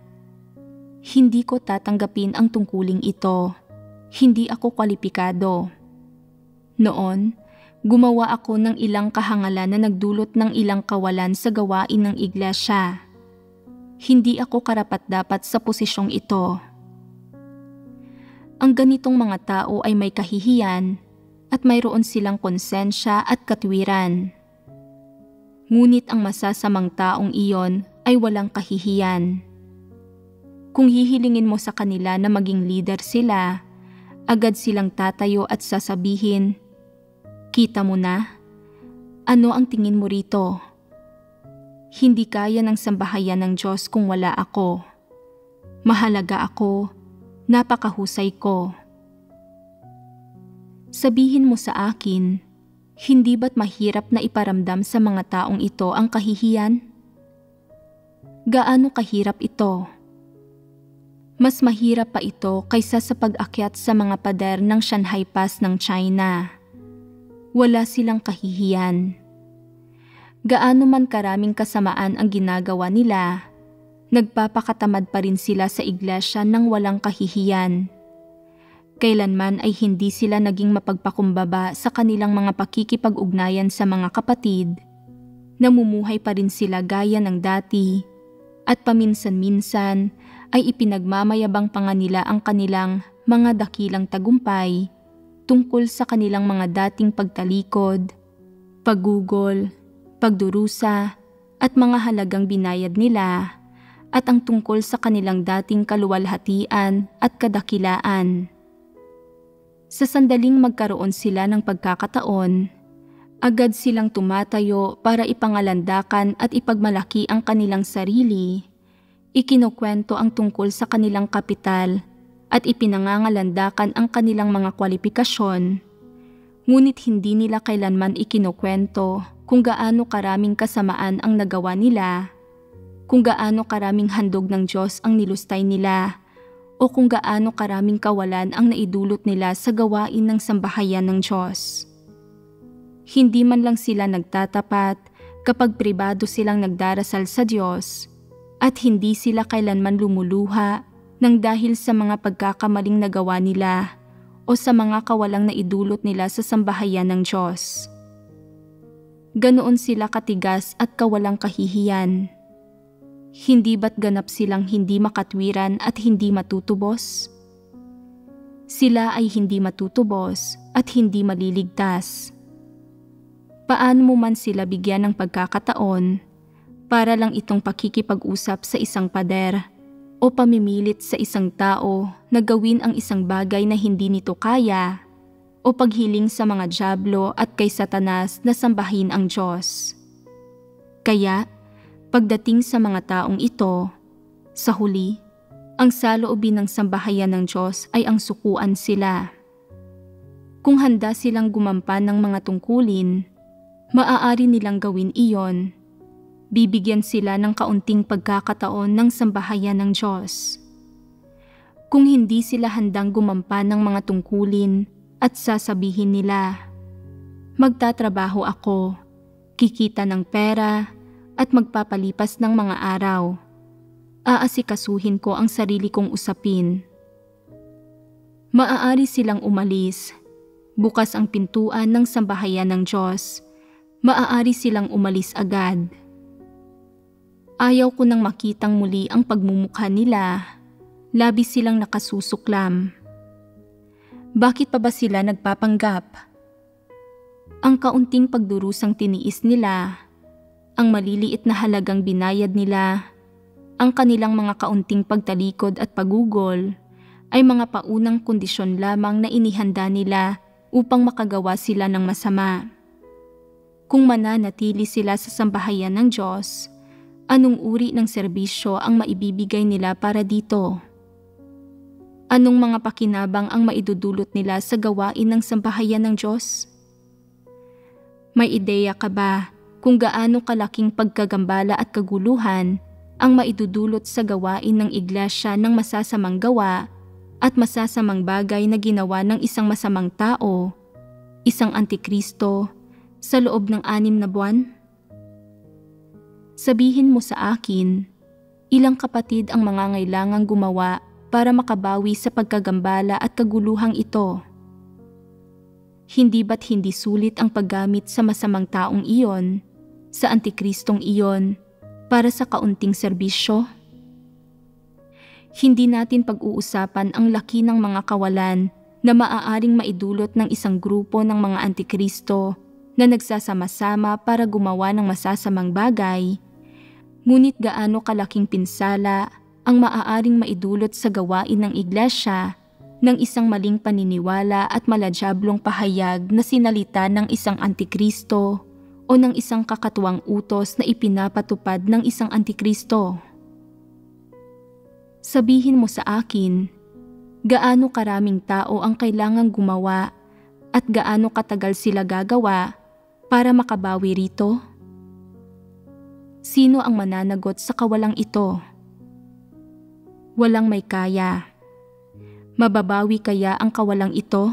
hindi ko tatanggapin ang tungkuling ito, hindi ako kwalipikado. Noon, gumawa ako ng ilang kahangalan na nagdulot ng ilang kawalan sa gawain ng iglesia. hindi ako karapat-dapat sa posisyong ito. Ang ganitong mga tao ay may kahihiyan at mayroon silang konsensya at katwiran. Ngunit ang masasamang taong iyon ay walang kahihiyan. Kung hihilingin mo sa kanila na maging leader sila, agad silang tatayo at sasabihin, "Kita mo na? Ano ang tingin mo rito? Hindi kaya ng sambahayan ng Diyos kung wala ako. Mahalaga ako, napakahusay ko." Sabihin mo sa akin, hindi ba't mahirap na iparamdam sa mga taong ito ang kahihiyan? Gaano kahirap ito? Mas mahirap pa ito kaysa sa pag-akyat sa mga pader ng Shanghai Pass ng China. Wala silang kahihiyan. Gaano man karaming kasamaan ang ginagawa nila, nagpapakatamad pa rin sila sa iglesia ng walang kahihiyan. Kailanman ay hindi sila naging mapagpakumbaba sa kanilang mga pakikipag-ugnayan sa mga kapatid, namumuhay pa rin sila gaya ng dati, at paminsan-minsan ay ipinagmamayabang pa nga nila ang kanilang mga dakilang tagumpay tungkol sa kanilang mga dating pagtalikod, paggugol, pagdurusa at mga halagang binayad nila, at ang tungkol sa kanilang dating kaluwalhatian at kadakilaan. Sa sandaling magkaroon sila ng pagkakataon, agad silang tumatayo para ipangalandakan at ipagmalaki ang kanilang sarili, ikinukwento ang tungkol sa kanilang kapital at ipinangangalandakan ang kanilang mga kwalifikasyon, ngunit hindi nila kailanman ikinukwento kung gaano karaming kasamaan ang nagawa nila, kung gaano karaming handog ng Diyos ang nilustay nila, o kung gaano karaming kawalan ang naidulot nila sa gawain ng sambahayan ng Diyos. Hindi man lang sila nagtatapat kapag pribado silang nagdarasal sa Diyos, at hindi sila kailanman lumuluha ng dahil sa mga pagkakamaling nagawa nila o sa mga kawalang naidulot nila sa sambahayan ng Diyos. Ganoon sila katigas at kawalang kahihiyan. Hindi ba't ganap silang hindi makatwiran at hindi matutubos? Sila ay hindi matutubos at hindi maliligtas. Paano mo man sila bigyan ng pagkakataon para lang itong pakikipag-usap sa isang pader o pamimilit sa isang tao na gawin ang isang bagay na hindi nito kaya, o paghiling sa mga dyablo at kay Satanas na sambahin ang Diyos. Kaya, pagdating sa mga taong ito, sa huli, ang saloobin ng sambahayan ng Diyos ay ang sukuan sila. Kung handa silang gumampan ng mga tungkulin, maaari nilang gawin iyon. Bibigyan sila ng kaunting pagkakataon ng sambahayan ng Diyos. Kung hindi sila handang gumampan ng mga tungkulin at sasabihin nila, "Magtatrabaho ako, kikita ng pera, at magpapalipas ng mga araw. Aasikasuhin ko ang sarili kong usapin." Maaari silang umalis. Bukas ang pintuan ng sambahayan ng Diyos. Maaari silang umalis agad. Ayaw ko nang makitang muli ang pagmumukha nila. Labis silang nakasusuklam. Bakit pa ba sila nagpapanggap? Ang kaunting pagdurusang tiniis nila, ang maliliit na halagang binayad nila, ang kanilang mga kaunting pagtalikod at pagugol, ay mga paunang kondisyon lamang na inihanda nila upang makagawa sila ng masama. Kung mananatili sila sa sambahayan ng Diyos, anong uri ng serbisyo ang maibibigay nila para dito? Anong mga pakinabang ang maidudulot nila sa gawain ng sambahayan ng Diyos? May ideya ka ba kung gaano kalaking pagkagambala at kaguluhan ang maidudulot sa gawain ng iglesia ng masasamang gawa at masasamang bagay na ginawa ng isang masamang tao, isang antikristo, sa loob ng 6 na buwan? Sabihin mo sa akin, ilang kapatid ang mangangailangang gumawa para makabawi sa pagkagambala at kaguluhang ito? Hindi ba't hindi sulit ang paggamit sa masamang taong iyon, sa antikristong iyon, para sa kaunting serbisyo? Hindi natin pag-uusapan ang laki ng mga kawalan na maaaring maidulot ng isang grupo ng mga antikristo na nagsasama-sama para gumawa ng masasamang bagay. Ngunit gaano kalaking pinsala ang maaaring maidulot sa gawain ng iglesia ng isang maling paniniwala at maladyablong pahayag na sinalita ng isang antikristo o ng isang kakatuwang utos na ipinapatupad ng isang antikristo. Sabihin mo sa akin, gaano karaming tao ang kailangang gumawa at gaano katagal sila gagawa para makabawi rito? Sino ang mananagot sa kawalang ito? Walang may kaya. Mababawi kaya ang kawalang ito?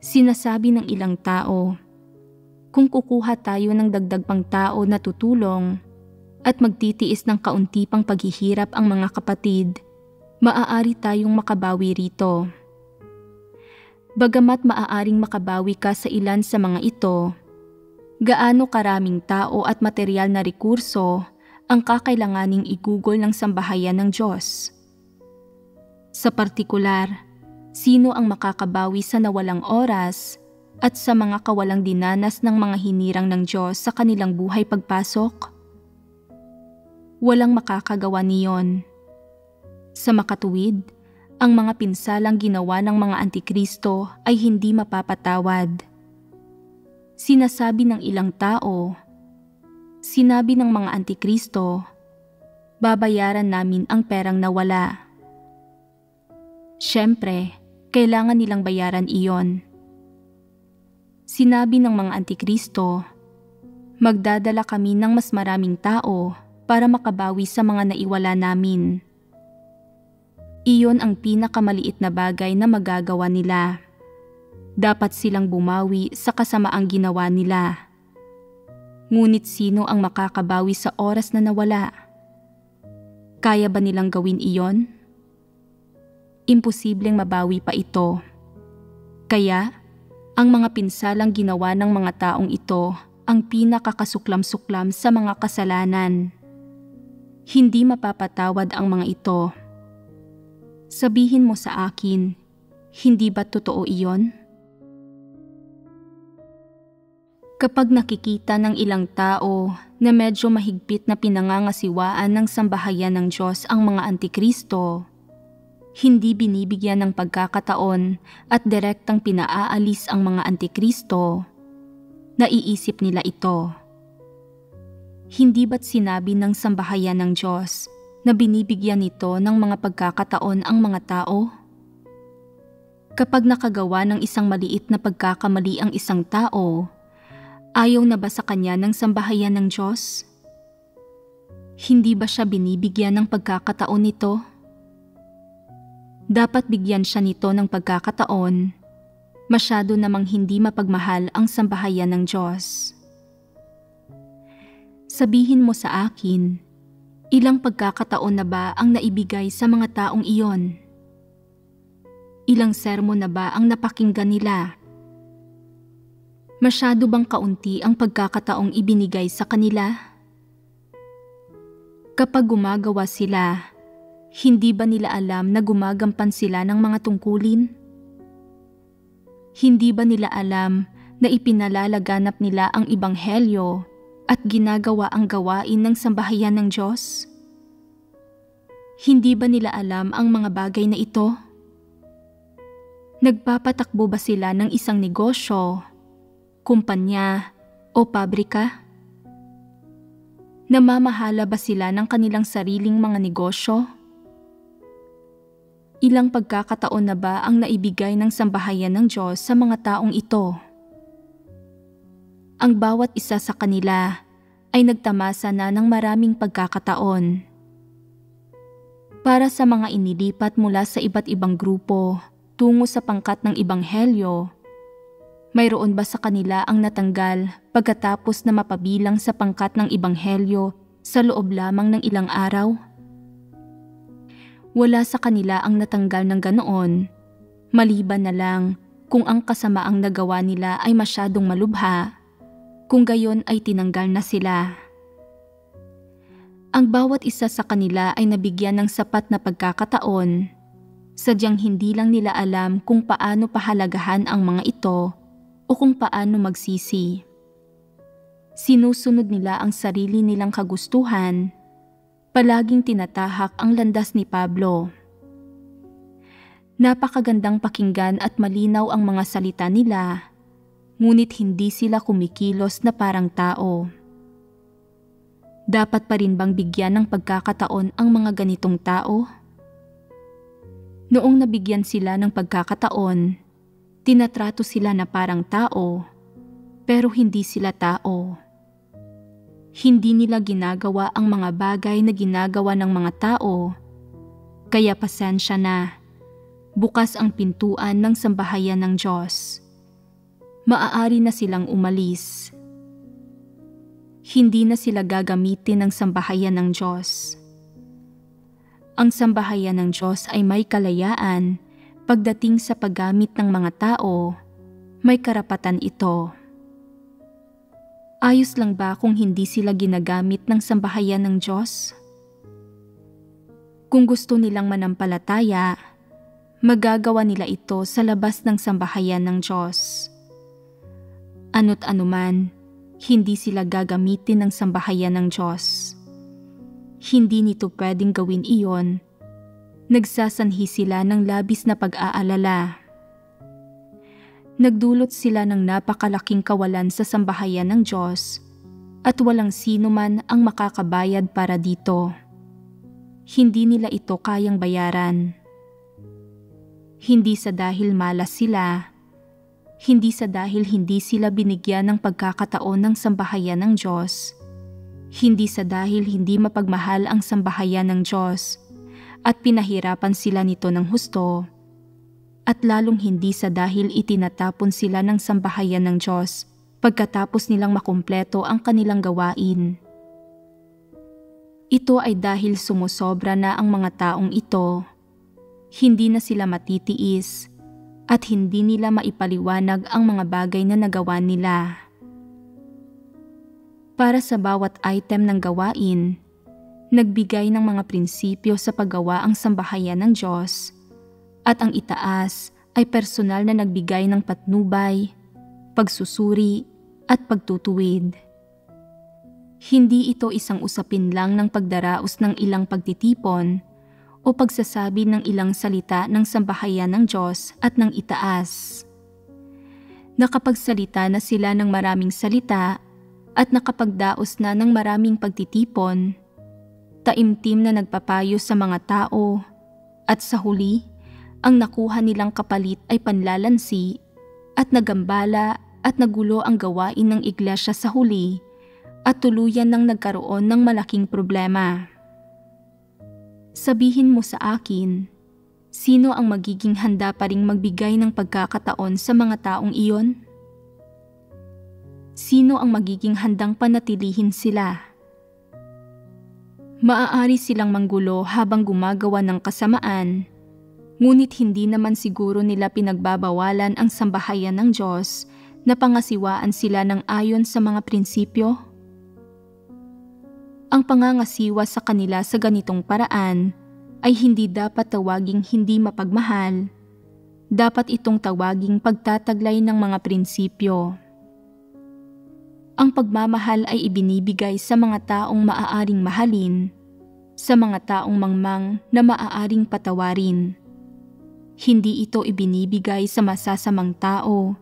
Sinasabi ng ilang tao, kung kukuha tayo ng dagdag pang tao na tutulong at magtitiis ng kaunti pang paghihirap ang mga kapatid, maaari tayong makabawi rito. Bagamat maaaring makabawi ka sa ilan sa mga ito, gaano karaming tao at material na rekurso ang kakailanganing igugol ng sambahayan ng Diyos? Sa partikular, sino ang makakabawi sa nawalang oras at sa mga kawalang dinanas ng mga hinirang ng Diyos sa kanilang buhay pagpasok? Walang makakagawa niyon. Sa makatuwid, ang mga pinsalang ginawa ng mga antikristo ay hindi mapapatawad. Sinasabi ng ilang tao, sinabi ng mga antikristo, babayaran namin ang perang nawala. Siyempre, kailangan nilang bayaran iyon. Sinabi ng mga antikristo, magdadala kami ng mas maraming tao para makabawi sa mga naiwala namin. Iyon ang pinakamaliit na bagay na magagawa nila. Dapat silang bumawi sa kasamaang ginawa nila. Ngunit sino ang makakabawi sa oras na nawala? Kaya ba nilang gawin iyon? Imposibleng mabawi pa ito. Kaya, ang mga pinsalang ginawa ng mga taong ito ang pinakakasuklam-suklam sa mga kasalanan. Hindi mapapatawad ang mga ito. Sabihin mo sa akin, hindi ba totoo iyon? Kapag nakikita ng ilang tao na medyo mahigpit na pinangangasiwaan ng sambahayan ng Diyos ang mga antikristo, hindi binibigyan ng pagkakataon at direktang pinaaalis ang mga antikristo, naiisip nila ito. Hindi ba't sinabi ng sambahayan ng Diyos na binibigyan nito ng mga pagkakataon ang mga tao? Kapag nakagawa ng isang maliit na pagkakamali ang isang tao, ayaw na ba sa kanya ng sambahayan ng Diyos? Hindi ba siya binibigyan ng pagkakataon nito? Dapat bigyan siya nito ng pagkakataon. Masyado namang hindi mapagmahal ang sambahayan ng Diyos. Sabihin mo sa akin, ilang pagkakataon na ba ang naibigay sa mga taong iyon? Ilang sermon na ba ang napakinggan nila? Masyado bang kaunti ang pagkakataong ibinigay sa kanila? Kapag gumagawa sila, hindi ba nila alam na gumagampan sila ng mga tungkulin? Hindi ba nila alam na ipinalalaganap nila ang ebanghelyo at ginagawa ang gawain ng sambahayan ng Diyos? Hindi ba nila alam ang mga bagay na ito? Nagpapatakbo ba sila ng isang negosyo, kumpanya o pabrika? Namamahala ba sila ng kanilang sariling mga negosyo? Ilang pagkakataon na ba ang naibigay ng sambahayan ng Diyos sa mga taong ito? Ang bawat isa sa kanila ay nagtamasa na ng maraming pagkakataon. Para sa mga inilipat mula sa iba't ibang grupo tungo sa pangkat ng ebanghelyo, mayroon ba sa kanila ang natanggal pagkatapos na mapabilang sa pangkat ng ebanghelyo sa loob lamang ng ilang araw? Wala sa kanila ang natanggal ng ganoon, maliban na lang kung ang kasamaang nagawa nila ay masyadong malubha, kung gayon ay tinanggal na sila. Ang bawat isa sa kanila ay nabigyan ng sapat na pagkakataon. Sadyang hindi lang nila alam kung paano pahalagahan ang mga ito o kung paano magsisi. Sinusunod nila ang sarili nilang kagustuhan. Palaging tinatahak ang landas ni Pablo. Napakagandang pakinggan at malinaw ang mga salita nila, ngunit hindi sila kumikilos na parang tao. Dapat pa rin bang bigyan ng pagkakataon ang mga ganitong tao? Noong nabigyan sila ng pagkakataon, tinatrato sila na parang tao, pero hindi sila tao. Hindi nila ginagawa ang mga bagay na ginagawa ng mga tao, kaya pasensya na. Bukas ang pintuan ng sambahayan ng Diyos. Maaari na silang umalis. Hindi na sila gagamitin ng sambahayan ng Diyos. Ang sambahayan ng Diyos ay may kalayaan pagdating sa paggamit ng mga tao. May karapatan ito. Ayos lang ba kung hindi sila ginagamit ng sambahayan ng Diyos? Kung gusto nilang manampalataya, magagawa nila ito sa labas ng sambahayan ng Diyos. Ano't anuman, hindi sila gagamitin ng sambahayan ng Diyos. Hindi nito pwedeng gawin iyon. Nagsasanhi sila ng labis na pag-aalala. Nagdulot sila ng napakalaking kawalan sa sambahayan ng Diyos at walang sino man ang makakabayad para dito. Hindi nila ito kayang bayaran. Hindi sa dahil malas sila, hindi sa dahil hindi sila binigyan ng pagkakataon ng sambahayan ng Diyos, hindi sa dahil hindi mapagmahal ang sambahayan ng Diyos at pinahirapan sila nito ng husto, at lalong hindi sa dahil itinatapon sila ng sambahayan ng Diyos pagkatapos nilang makumpleto ang kanilang gawain. Ito ay dahil sumusobra na ang mga taong ito. Hindi na sila matitiis at hindi nila maipaliwanag ang mga bagay na nagawa nila. Para sa bawat item ng gawain, nagbigay ng mga prinsipyo sa paggawa ang sambahayan ng Diyos, at ang itaas ay personal na nagbigay ng patnubay, pagsusuri at pagtutuwid. Hindi ito isang usapin lang ng pagdaraos ng ilang pagtitipon o pagsasabi ng ilang salita ng sambahayan ng Diyos at ng itaas. Nakapagsalita na sila ng maraming salita at nakapagdaos na ng maraming pagtitipon, taimtim na nagpapayo sa mga tao, at sa huli, ang nakuha nilang kapalit ay panlalansi at nagambala at nagulo ang gawain ng iglesia sa huli at tuluyan nang nagkaroon ng malaking problema. Sabihin mo sa akin, sino ang magiging handa pa ring magbigay ng pagkakataon sa mga taong iyon? Sino ang magiging handang panatilihin sila? Maaari silang manggulo habang gumagawa ng kasamaan, ngunit hindi naman siguro nila pinagbabawalan ang sambahayan ng Diyos na pangasiwaan sila ng ayon sa mga prinsipyo? Ang pangangasiwa sa kanila sa ganitong paraan ay hindi dapat tawaging hindi mapagmahal. Dapat itong tawaging pagtataglay ng mga prinsipyo. Ang pagmamahal ay ibinibigay sa mga taong maaaring mahalin, sa mga taong mangmang na maaaring patawarin. Hindi ito ibinibigay sa masasamang tao,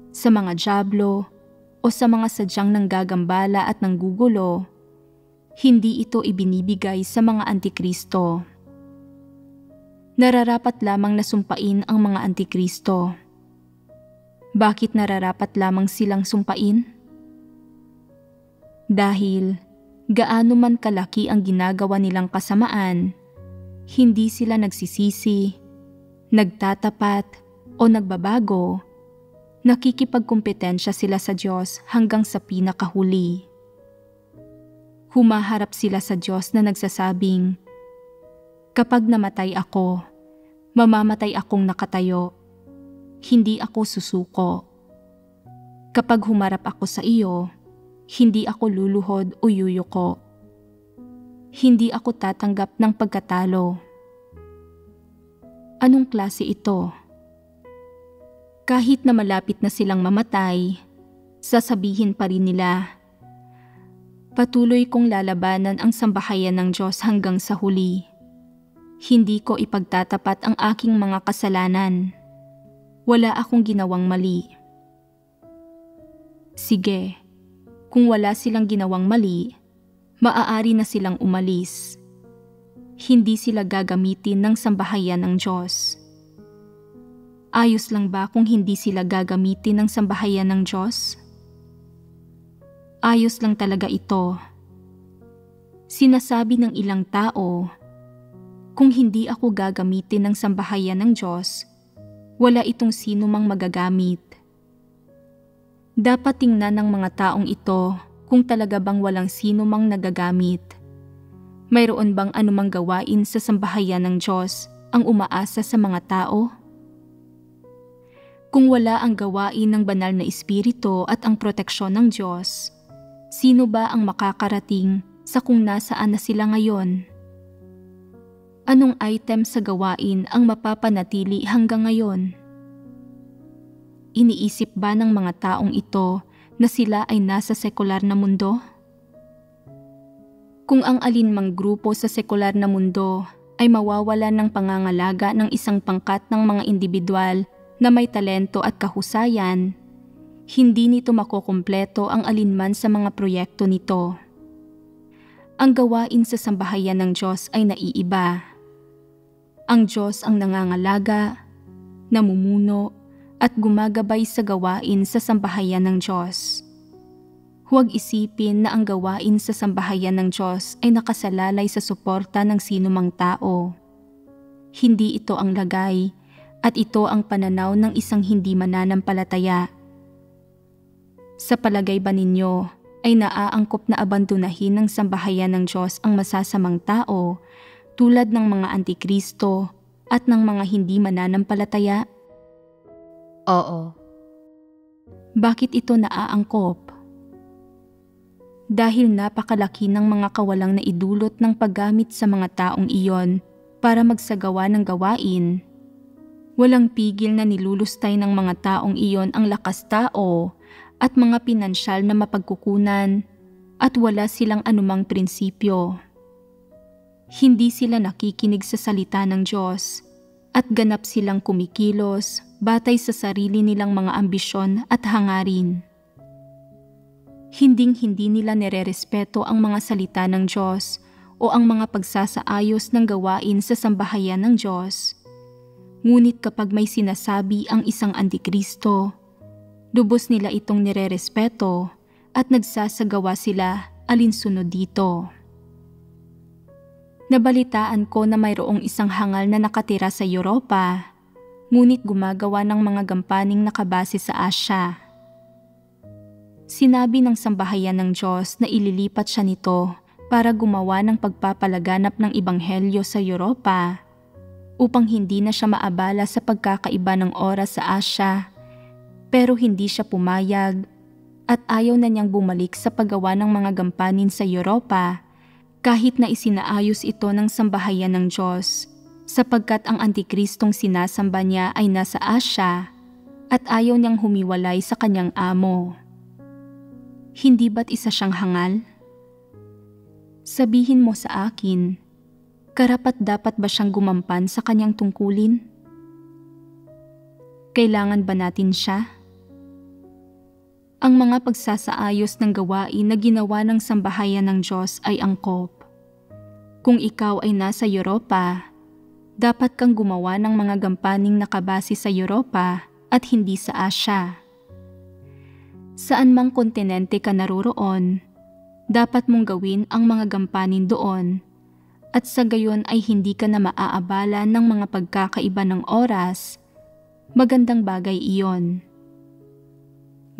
sa mga dyablo, o sa mga sadyang nanggagambala at nanggugulo. Hindi ito ibinibigay sa mga antikristo. Nararapat lamang na sumpain ang mga antikristo. Bakit nararapat lamang silang sumpain? Dahil gaano man kalaki ang ginagawa nilang kasamaan, hindi sila nagsisisi, nagtatapat o nagbabago. Nakikipagkumpetensya sila sa Diyos hanggang sa pinakahuli. Humaharap sila sa Diyos na nagsasabing, "Kapag namatay ako, mamamatay akong nakatayo. Hindi ako susuko. Kapag humarap ako sa iyo, hindi ako luluhod o yuyuko." Hindi ako tatanggap ng pagkatalo. Anong klase ito? Kahit na malapit na silang mamatay, sasabihin pa rin nila, patuloy kong lalabanan ang sambahayan ng Diyos hanggang sa huli. Hindi ko ipagtatapat ang aking mga kasalanan. Wala akong ginawang mali. Sige, kung wala silang ginawang mali, maaari na silang umalis. Hindi sila gagamitin ng sambahayan ng Diyos. Ayos lang ba kung hindi sila gagamitin ng sambahayan ng Diyos? Ayos lang talaga ito. Sinasabi ng ilang tao, kung hindi ako gagamitin ng sambahayan ng Diyos, wala itong sino mang magagamit. Dapat tingnan ng mga taong ito kung talaga bang walang sino mang nagagamit. Mayroon bang anumang gawain sa sambahayan ng Diyos ang umaasa sa mga tao? Kung wala ang gawain ng banal na espiritu at ang proteksyon ng Diyos, sino ba ang makakarating sa kung nasaan na sila ngayon? Anong item sa gawain ang mapapanatili hanggang ngayon? Iniisip ba ng mga taong ito na sila ay nasa sekular na mundo? Kung ang alinmang grupo sa sekular na mundo ay mawawalan ng pangangalaga ng isang pangkat ng mga individual na may talento at kahusayan, hindi nito makukumpleto ang alinman sa mga proyekto nito. Ang gawain sa sambahayan ng Diyos ay naiiba. Ang Diyos ang nangangalaga, namumuno, at gumagabay sa gawain sa sambahayan ng Diyos. Huwag isipin na ang gawain sa sambahayan ng Diyos ay nakasalalay sa suporta ng sinumang tao. Hindi ito ang lagay at ito ang pananaw ng isang hindi mananampalataya. Sa palagay ba ninyo ay naaangkop na abandonahin ng sambahayan ng Diyos ang masasamang tao tulad ng mga antikristo at ng mga hindi mananampalataya? Oo. Bakit ito naaangkop? Dahil napakalaki ng mga kawalang na idulot ng paggamit sa mga taong iyon para magsagawa ng gawain. Walang pigil na nilulustay ng mga taong iyon ang lakas tao at mga pinansyal na mapagkukunan at wala silang anumang prinsipyo. Hindi sila nakikinig sa salita ng Diyos at ganap silang kumikilos batay sa sarili nilang mga ambisyon at hangarin. Hinding-hindi nila nirerespeto ang mga salita ng Diyos o ang mga pagsasaayos ng gawain sa sambahayan ng Diyos. Ngunit kapag may sinasabi ang isang antikristo, lubos nila itong nirerespeto at nagsasagawa sila alinsunod dito. Nabalitaan ko na mayroong isang hangal na nakatira sa Europa, ngunit gumagawa ng mga gampaning nakabase sa Asya. Sinabi ng sambahayan ng Diyos na ililipat siya nito para gumawa ng pagpapalaganap ng ebanghelyo sa Europa upang hindi na siya maabala sa pagkakaiba ng oras sa Asya, pero hindi siya pumayag at ayaw na niyang bumalik sa paggawa ng mga gampanin sa Europa kahit na isinaayos ito ng sambahayan ng Diyos, sapagkat ang antikristong sinasamba niya ay nasa Asya at ayaw niyang humiwalay sa kanyang amo. Hindi ba't isa siyang hangal? Sabihin mo sa akin, karapat-dapat ba siyang gumampan sa kanyang tungkulin? Kailangan ba natin siya? Ang mga pagsasaayos ng gawain na ginawa ng sambahayan ng Diyos ay angkop. Kung ikaw ay nasa Europa, dapat kang gumawa ng mga gampaning nakabase sa Europa at hindi sa Asya. Saan mang kontinente ka naroroon, dapat mong gawin ang mga gampanin doon at sa gayon ay hindi ka na maaabala ng mga pagkakaiba ng oras. Magandang bagay iyon.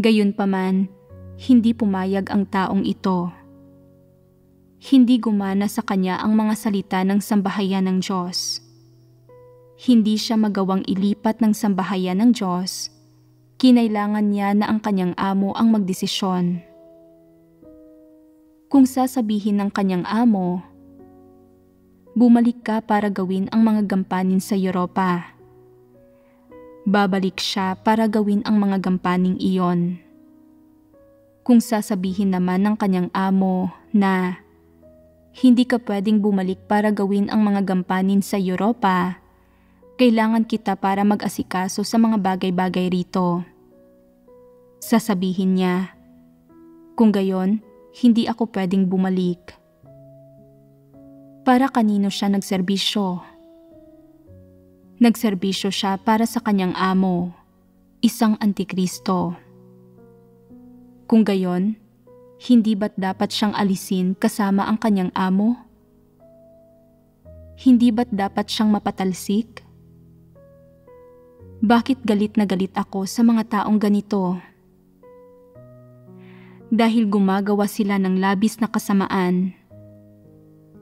Gayunpaman, hindi pumayag ang taong ito. Hindi gumana sa kanya ang mga salita ng sambahayan ng Diyos. Hindi siya magawang ilipat ng sambahayan ng Diyos. Kinailangan niya na ang kanyang amo ang magdesisyon. Kung sasabihin ng kanyang amo, bumalik ka para gawin ang mga gampanin sa Europa. Babalik siya para gawin ang mga gampaning iyon. Kung sasabihin naman ng kanyang amo na hindi ka pwedeng bumalik para gawin ang mga gampanin sa Europa, kailangan kita para mag-asikaso sa mga bagay-bagay rito. Sasabihin niya, kung gayon, hindi ako pwedeng bumalik. Para kanino siya nagserbisyo? Nagserbisyo siya para sa kanyang amo, isang antikristo. Kung gayon, hindi ba't dapat siyang alisin kasama ang kanyang amo? Hindi ba't dapat siyang mapatalsik? Bakit galit na galit ako sa mga taong ganito? Dahil gumagawa sila ng labis na kasamaan.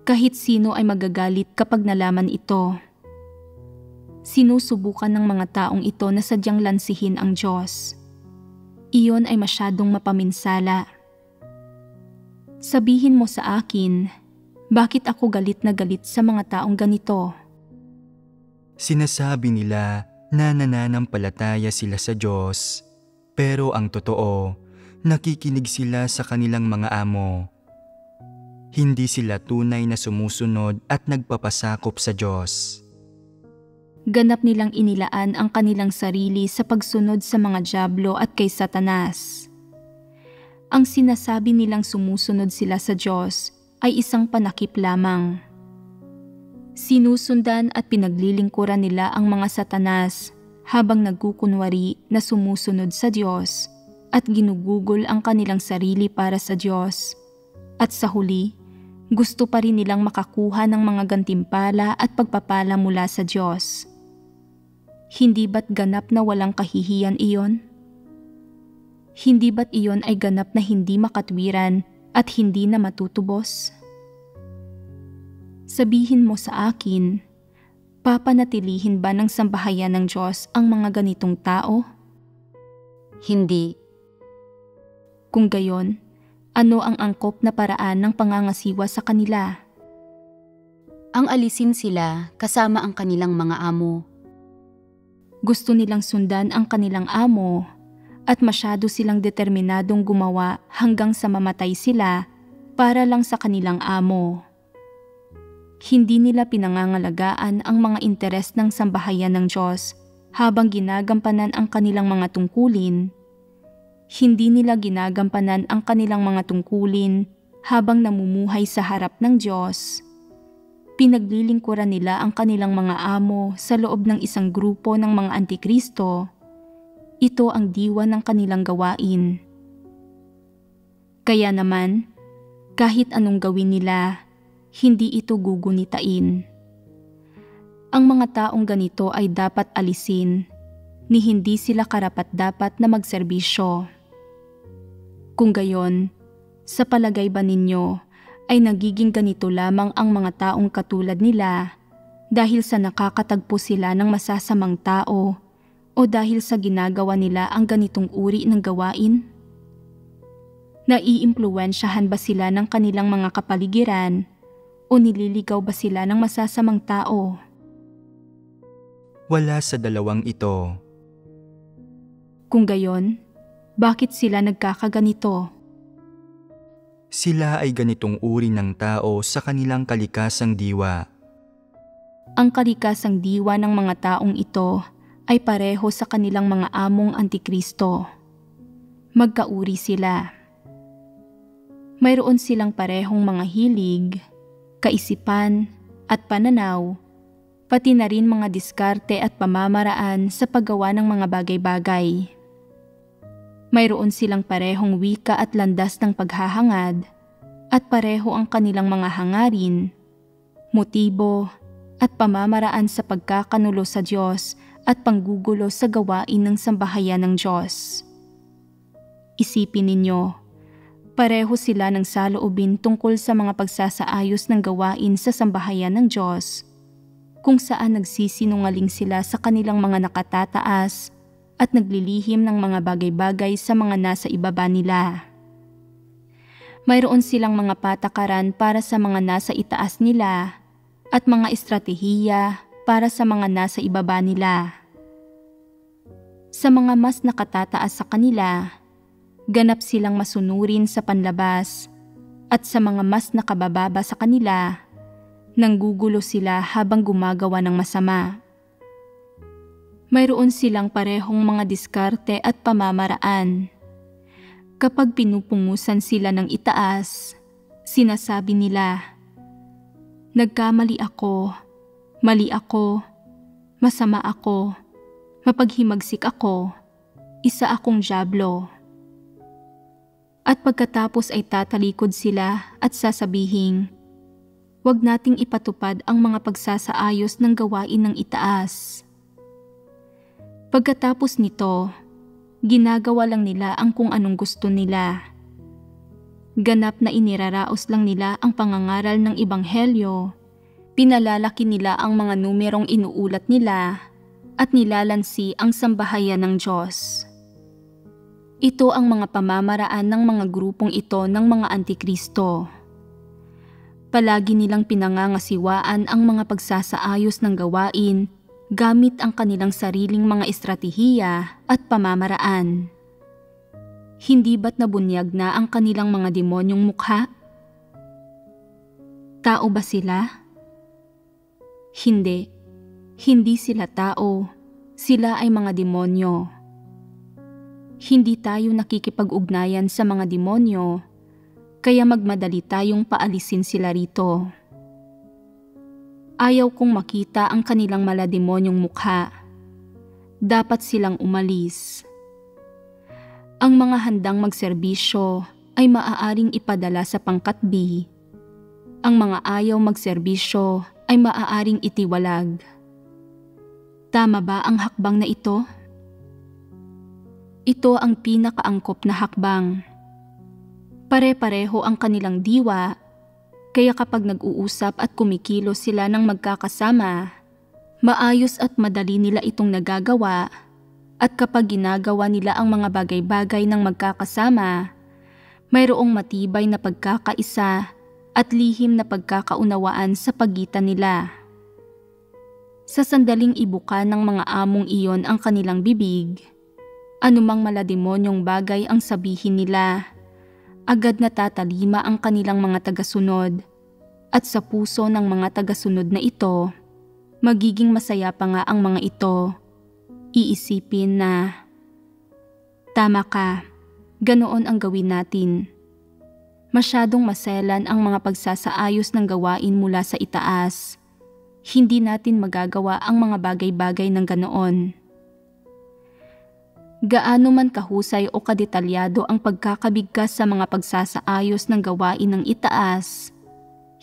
Kahit sino ay magagalit kapag nalaman ito. Sinusubukan ng mga taong ito na sadyang lansihin ang Diyos. Iyon ay masyadong mapaminsala. Sabihin mo sa akin, bakit ako galit na galit sa mga taong ganito? Sinasabi nila na nananampalataya sila sa Diyos, pero ang totoo, nakikinig sila sa kanilang mga amo. Hindi sila tunay na sumusunod at nagpapasakop sa Diyos. Ganap nilang inilaan ang kanilang sarili sa pagsunod sa mga dyablo at kay Satanas. Ang sinasabi nilang sumusunod sila sa Diyos ay isang panakip lamang. Sinusundan at pinaglilingkuran nila ang mga Satanas habang nagkukunwari na sumusunod sa Diyos at ginugugol ang kanilang sarili para sa Diyos. At sa huli, gusto pa rin nilang makakuha ng mga gantimpala at pagpapala mula sa Diyos. Hindi ba't ganap na walang kahihiyan iyon? Hindi ba't iyon ay ganap na hindi makatwiran at hindi na matutubos? Sabihin mo sa akin, papanatilihin ba ng sambahayan ng Diyos ang mga ganitong tao? Hindi. Kung gayon, ano ang angkop na paraan ng pangangasiwa sa kanila? Ang alisin sila kasama ang kanilang mga amo. Gusto nilang sundan ang kanilang amo at masyado silang determinadong gumawa hanggang sa mamatay sila para lang sa kanilang amo. Hindi nila pinangangalagaan ang mga interes ng sambahayan ng Diyos habang ginagampanan ang kanilang mga tungkulin. Hindi nila ginagampanan ang kanilang mga tungkulin habang namumuhay sa harap ng Diyos. Pinaglilingkuran nila ang kanilang mga amo sa loob ng isang grupo ng mga antikristo. Ito ang diwa ng kanilang gawain. Kaya naman, kahit anong gawin nila, hindi ito gugunitain. Ang mga taong ganito ay dapat alisin, ni hindi sila karapat-dapat na magserbisyo. Kung gayon, sa palagay ba ninyo ay nagiging ganito lamang ang mga taong katulad nila dahil sa nakakatagpo sila ng masasamang tao o dahil sa ginagawa nila ang ganitong uri ng gawain? Naiimpluwensyahan ba sila ng kanilang mga kapaligiran o nililigaw ba sila ng masasamang tao? Wala sa dalawang ito. Kung gayon, bakit sila nagkakaganito? Sila ay ganitong uri ng tao sa kanilang kalikasang diwa. Ang kalikasang diwa ng mga taong ito ay pareho sa kanilang mga among antikristo. Magkauri sila. Mayroon silang parehong mga hilig, kaisipan at pananaw, pati na rin mga diskarte at pamamaraan sa paggawa ng mga bagay-bagay. Mayroon silang parehong wika at landas ng paghahangad at pareho ang kanilang mga hangarin, motibo at pamamaraan sa pagkakanulo sa Diyos at panggugulo sa gawain ng sambahayan ng Diyos. Isipin ninyo, pareho sila ng saloobin tungkol sa mga pagsasaayos ng gawain sa sambahayan ng Diyos, kung saan nagsisinungaling sila sa kanilang mga nakatataas at naglilihim ng mga bagay-bagay sa mga nasa ibaba nila. Mayroon silang mga patakaran para sa mga nasa itaas nila at mga estratehiya para sa mga nasa ibaba nila. Sa mga mas nakatataas sa kanila, ganap silang masunurin sa panlabas, at sa mga mas nakabababa sa kanila, nanggugulo sila habang gumagawa ng masama. Mayroon silang parehong mga diskarte at pamamaraan. Kapag pinupungusan sila ng itaas, sinasabi nila, "Nagkamali ako, mali ako, masama ako, mapaghimagsik ako, isa akong dyablo." At pagkatapos ay tatalikod sila at sasabihin, "Huwag nating ipatupad ang mga pagsasaayos ng gawain ng itaas." Pagkatapos nito, ginagawa lang nila ang kung anong gusto nila. Ganap na iniraraos lang nila ang pangangaral ng ebanghelyo, pinalalaki nila ang mga numerong inuulat nila, at nilalansi ang sambahayan ng Diyos. Ito ang mga pamamaraan ng mga grupong ito ng mga antikristo. Palagi nilang pinangangasiwaan ang mga pagsasaayos ng gawain gamit ang kanilang sariling mga estratehiya at pamamaraan. Hindi ba't nabunyag na ang kanilang mga demonyong mukha? Tao ba sila? Hindi. Hindi sila tao. Sila ay mga demonyo. Hindi tayo nakikipag-ugnayan sa mga demonyo, kaya magmadali tayong paalisin sila rito. Ayaw kong makita ang kanilang malademonyong mukha. Dapat silang umalis. Ang mga handang magserbisyo ay maaaring ipadala sa pangkat B. Ang mga ayaw magserbisyo ay maaaring itiwalag. Tama ba ang hakbang na ito? Ito ang pinakaangkop na hakbang. Pare-pareho ang kanilang diwa, kaya kapag nag-uusap at kumikilos sila ng magkakasama, maayos at madali nila itong nagagawa, at kapag ginagawa nila ang mga bagay-bagay ng magkakasama, mayroong matibay na pagkakaisa at lihim na pagkakaunawaan sa pagitan nila. Sa sandaling ibuka ng mga among iyon ang kanilang bibig, anumang malademonyong bagay ang sabihin nila, agad natatalima ang kanilang mga tagasunod, at sa puso ng mga tagasunod na ito, magiging masaya pa nga ang mga ito. Iisipin na, "Tama ka, ganoon ang gawin natin." Masyadong maselan ang mga pagsasaayos ng gawain mula sa itaas. Hindi natin magagawa ang mga bagay-bagay ng ganoon. Gaano man kahusay o kadetalyado ang pagkakabigkas sa mga pagsasaayos ng gawain ng itaas,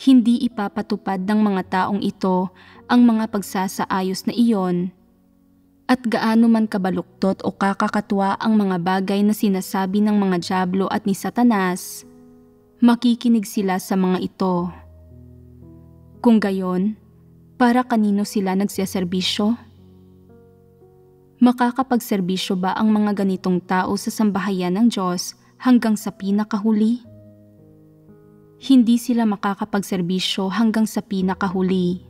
hindi ipapatupad ng mga taong ito ang mga pagsasaayos na iyon. At gaano man kabaluktot o kakakatwa ang mga bagay na sinasabi ng mga dyablo at ni Satanas, makikinig sila sa mga ito. Kung gayon, para kanino sila nagseserbisyo? Makakapagserbisyo ba ang mga ganitong tao sa sambahayan ng Diyos hanggang sa pinakahuli? Hindi sila makakapagserbisyo hanggang sa pinakahuli.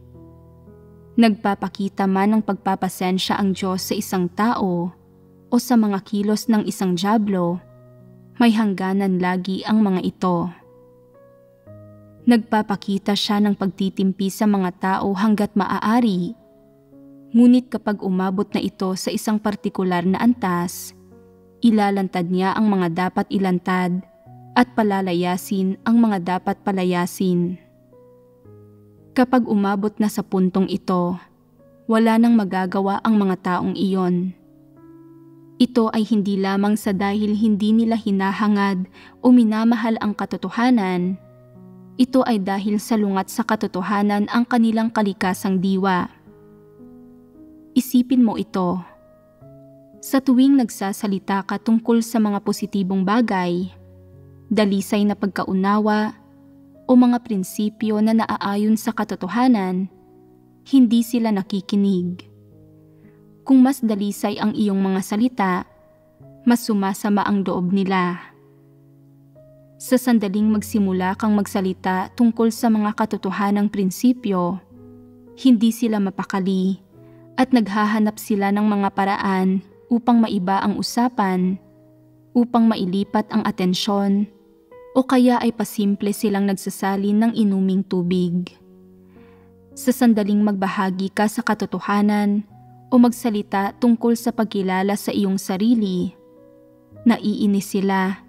Nagpapakita man ng pagpapasensya ang Diyos sa isang tao o sa mga kilos ng isang dyablo, may hangganan lagi ang mga ito. Nagpapakita siya ng pagtitimpi sa mga tao hanggat maaari, ngunit kapag umabot na ito sa isang partikular na antas, ilalantad niya ang mga dapat ilantad at palalayasin ang mga dapat palayasin. Kapag umabot na sa puntong ito, wala nang magagawa ang mga taong iyon. Ito ay hindi lamang sa dahil hindi nila hinahangad o minamahal ang katotohanan. Ito ay dahil salungat sa katotohanan ang kanilang kalikasang diwa. Isipin mo ito. Sa tuwing nagsasalita ka tungkol sa mga positibong bagay, dalisay na pagkaunawa, o mga prinsipyo na naaayon sa katotohanan, hindi sila nakikinig. Kung mas dalisay ang iyong mga salita, mas sumasama ang loob nila. Sa sandaling magsimula kang magsalita tungkol sa mga katotohanang prinsipyo, Hindi sila mapakali at naghahanap sila ng mga paraan upang maiba ang usapan, upang mailipat ang atensyon, o kaya ay pasimple silang nagsasalin ng inuming tubig. Sa sandaling magbahagi ka sa katotohanan o magsalita tungkol sa pagkilala sa iyong sarili, naiinis sila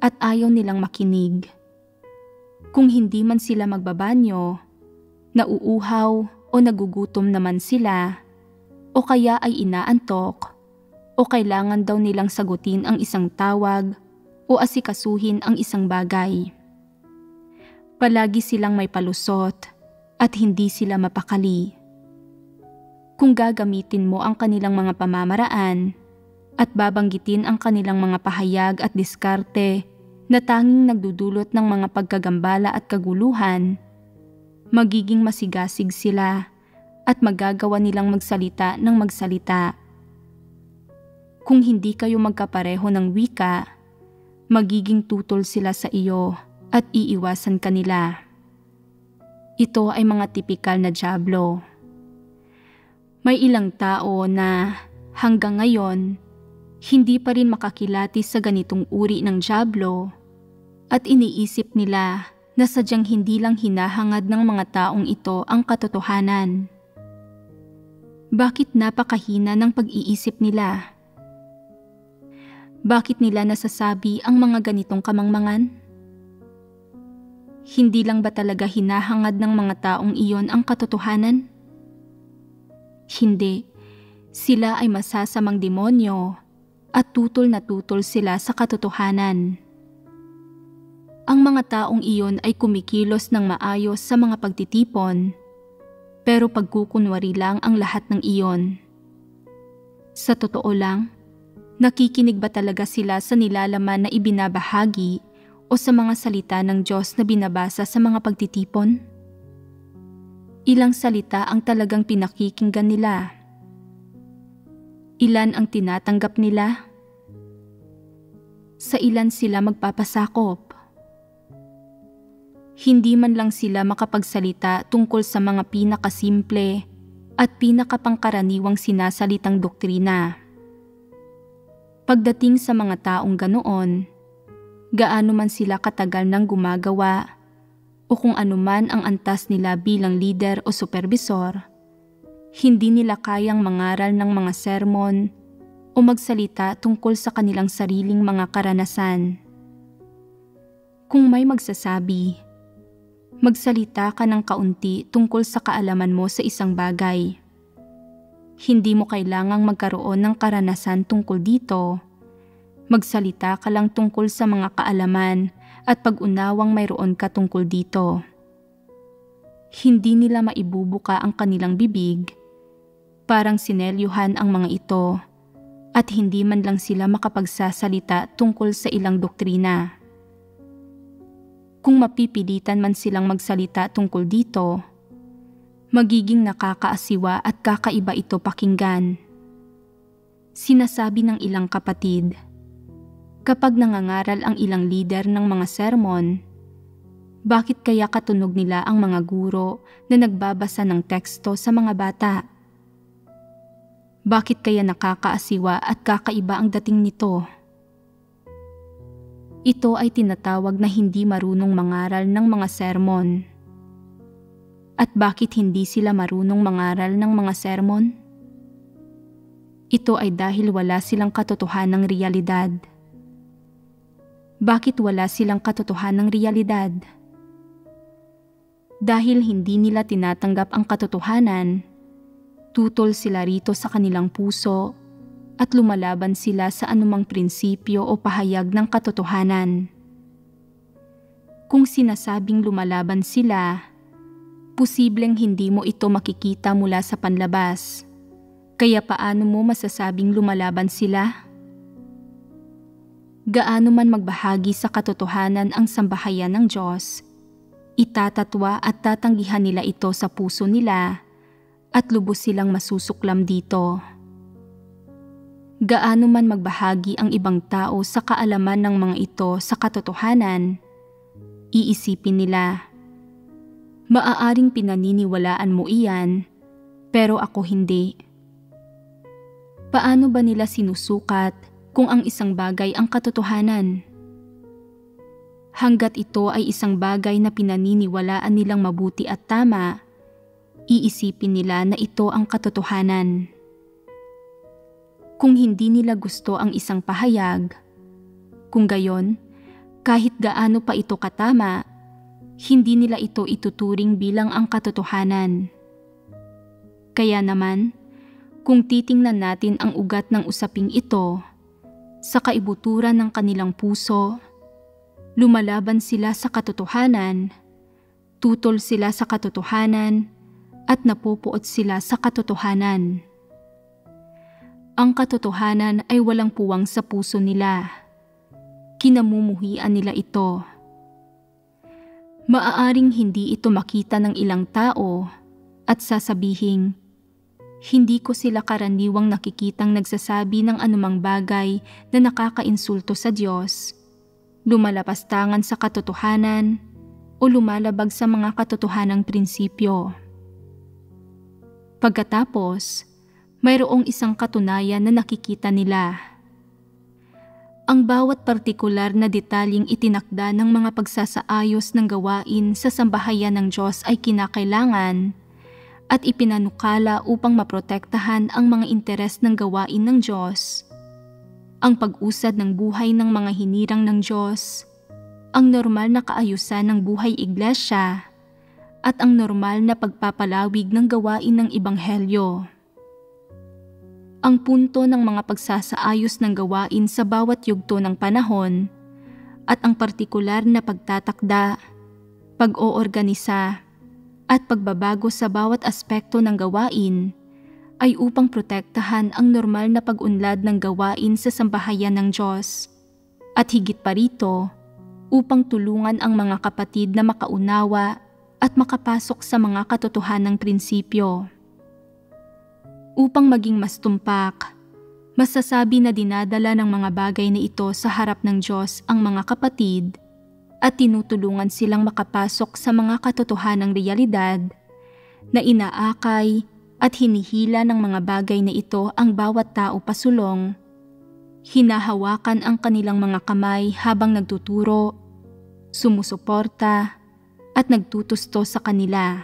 at ayaw nilang makinig. Kung hindi man sila magbabanyo, nauuhaw o nagugutom naman sila, o kaya ay inaantok, o kailangan daw nilang sagutin ang isang tawag o asikasuhin ang isang bagay. Palagi silang may palusot at hindi sila mapakali. Kung gagamitin mo ang kanilang mga pamamaraan at babanggitin ang kanilang mga pahayag at diskarte na tanging nagdudulot ng mga pagkagambala at kaguluhan, magiging masigasig sila at magagawa nilang magsalita ng magsalita. Kung hindi kayo magkapareho ng wika, magiging tutol sila sa iyo at iiwasan ka nila. Ito ay mga tipikal na dyablo. May ilang tao na hanggang ngayon hindi pa rin makakilati sa ganitong uri ng dyablo at iniisip nila na sadyang hindi lang hinahangad ng mga taong ito ang katotohanan. Bakit napakahina ng pag-iisip nila? Bakit nila nasasabi ang mga ganitong kamangmangan? Hindi lang ba talaga hinahangad ng mga taong iyon ang katotohanan? Hindi. Sila ay masasamang demonyo at tutol na tutol sila sa katotohanan. Ang mga taong iyon ay kumikilos ng maayos sa mga pagtitipon, pero pagkukunwari lang ang lahat ng iyon. Sa totoo lang, nakikinig ba talaga sila sa nilalaman na ibinabahagi o sa mga salita ng Diyos na binabasa sa mga pagtitipon? Ilang salita ang talagang pinakikinggan nila? Ilan ang tinatanggap nila? Sa ilan sila magpapasakop? Hindi man lang sila makapagsalita tungkol sa mga pinakasimple at pinakapangkaraniwang sinasalitang doktrina. Pagdating sa mga taong ganoon, gaano man sila katagal nang gumagawa o kung anuman ang antas nila bilang leader o supervisor, hindi nila kayang mangaral ng mga sermon o magsalita tungkol sa kanilang sariling mga karanasan. Kung may magsasabi, magsalita ka ng kaunti tungkol sa kaalaman mo sa isang bagay. Hindi mo kailangang magkaroon ng karanasan tungkol dito. Magsalita ka lang tungkol sa mga kaalaman at pag-unawang mayroon ka tungkol dito. Hindi nila maibubuka ang kanilang bibig, parang sinelyuhan ang mga ito, at hindi man lang sila makapagsasalita tungkol sa ilang doktrina. Kung mapipilitan man silang magsalita tungkol dito, magiging nakakaasiwa at kakaiba ito pakinggan. Sinasabi ng ilang kapatid, kapag nangangaral ang ilang leader ng mga sermon, bakit kaya katunog nila ang mga guro na nagbabasa ng teksto sa mga bata? Bakit kaya nakakaasiwa at kakaiba ang dating nito? Ito ay tinatawag na hindi marunong mangaral ng mga sermon. At bakit hindi sila marunong mangaral ng mga sermon? Ito ay dahil wala silang katotohanang realidad. Bakit wala silang katotohanang realidad? Dahil hindi nila tinatanggap ang katotohanan, tutol sila rito sa kanilang puso at lumalaban sila sa anumang prinsipyo o pahayag ng katotohanan. Kung sinasabing lumalaban sila, posibleng hindi mo ito makikita mula sa panlabas. Kaya paano mo masasabing lumalaban sila? Gaano man magbahagi sa katotohanan ang sambahayan ng Diyos, itatatwa at tatanggihan nila ito sa puso nila at lubos silang masusuklam dito. Gaano man magbahagi ang ibang tao sa kaalaman ng mga ito sa katotohanan, iisipin nila, Maaaring pinaniniwalaan mo iyan, pero ako hindi. Paano ba nila sinusukat kung ang isang bagay ang katotohanan? Hanggat ito ay isang bagay na pinaniniwalaan nilang mabuti at tama, iisipin nila na ito ang katotohanan. Kung hindi nila gusto ang isang pahayag, kung gayon, kahit gaano pa ito katama, hindi nila ito ituturing bilang ang katotohanan. Kaya naman, kung titingnan natin ang ugat ng usaping ito, sa kaibuturan ng kanilang puso, lumalaban sila sa katotohanan, tutol sila sa katotohanan, at napupuot sila sa katotohanan. Ang katotohanan ay walang puwang sa puso nila. Kinamumuhian nila ito. Maaaring hindi ito makita ng ilang tao at sasabihing, hindi ko sila karaniwang nakikitang nagsasabi ng anumang bagay na nakakainsulto sa Diyos, lumalapastangan sa katotohanan, o lumalabag sa mga katotohanang prinsipyo. Pagkatapos, mayroong isang katunayan na nakikita nila. Ang bawat partikular na detalyeng itinakda ng mga pagsasaayos ng gawain sa sambahayan ng Diyos ay kinakailangan at ipinanukala upang maprotektahan ang mga interes ng gawain ng Diyos, ang pag-usad ng buhay ng mga hinirang ng Diyos, ang normal na kaayusan ng buhay iglesia, at ang normal na pagpapalawig ng gawain ng Ebanghelyo. Ang punto ng mga pagsasaayos ng gawain sa bawat yugto ng panahon at ang partikular na pagtatakda, pag-oorganisa, at pagbabago sa bawat aspekto ng gawain ay upang protektahan ang normal na pag-unlad ng gawain sa sambahayan ng Diyos at higit pa rito upang tulungan ang mga kapatid na makaunawa at makapasok sa mga katotohanang prinsipyo. Upang maging mas tumpak, masasabi na dinadala ng mga bagay na ito sa harap ng Diyos ang mga kapatid at tinutulungan silang makapasok sa mga katotohanang realidad na inaakay at hinihila ng mga bagay na ito ang bawat tao pasulong. Hinahawakan ang kanilang mga kamay habang nagtuturo, sumusuporta, at nagtutusto sa kanila.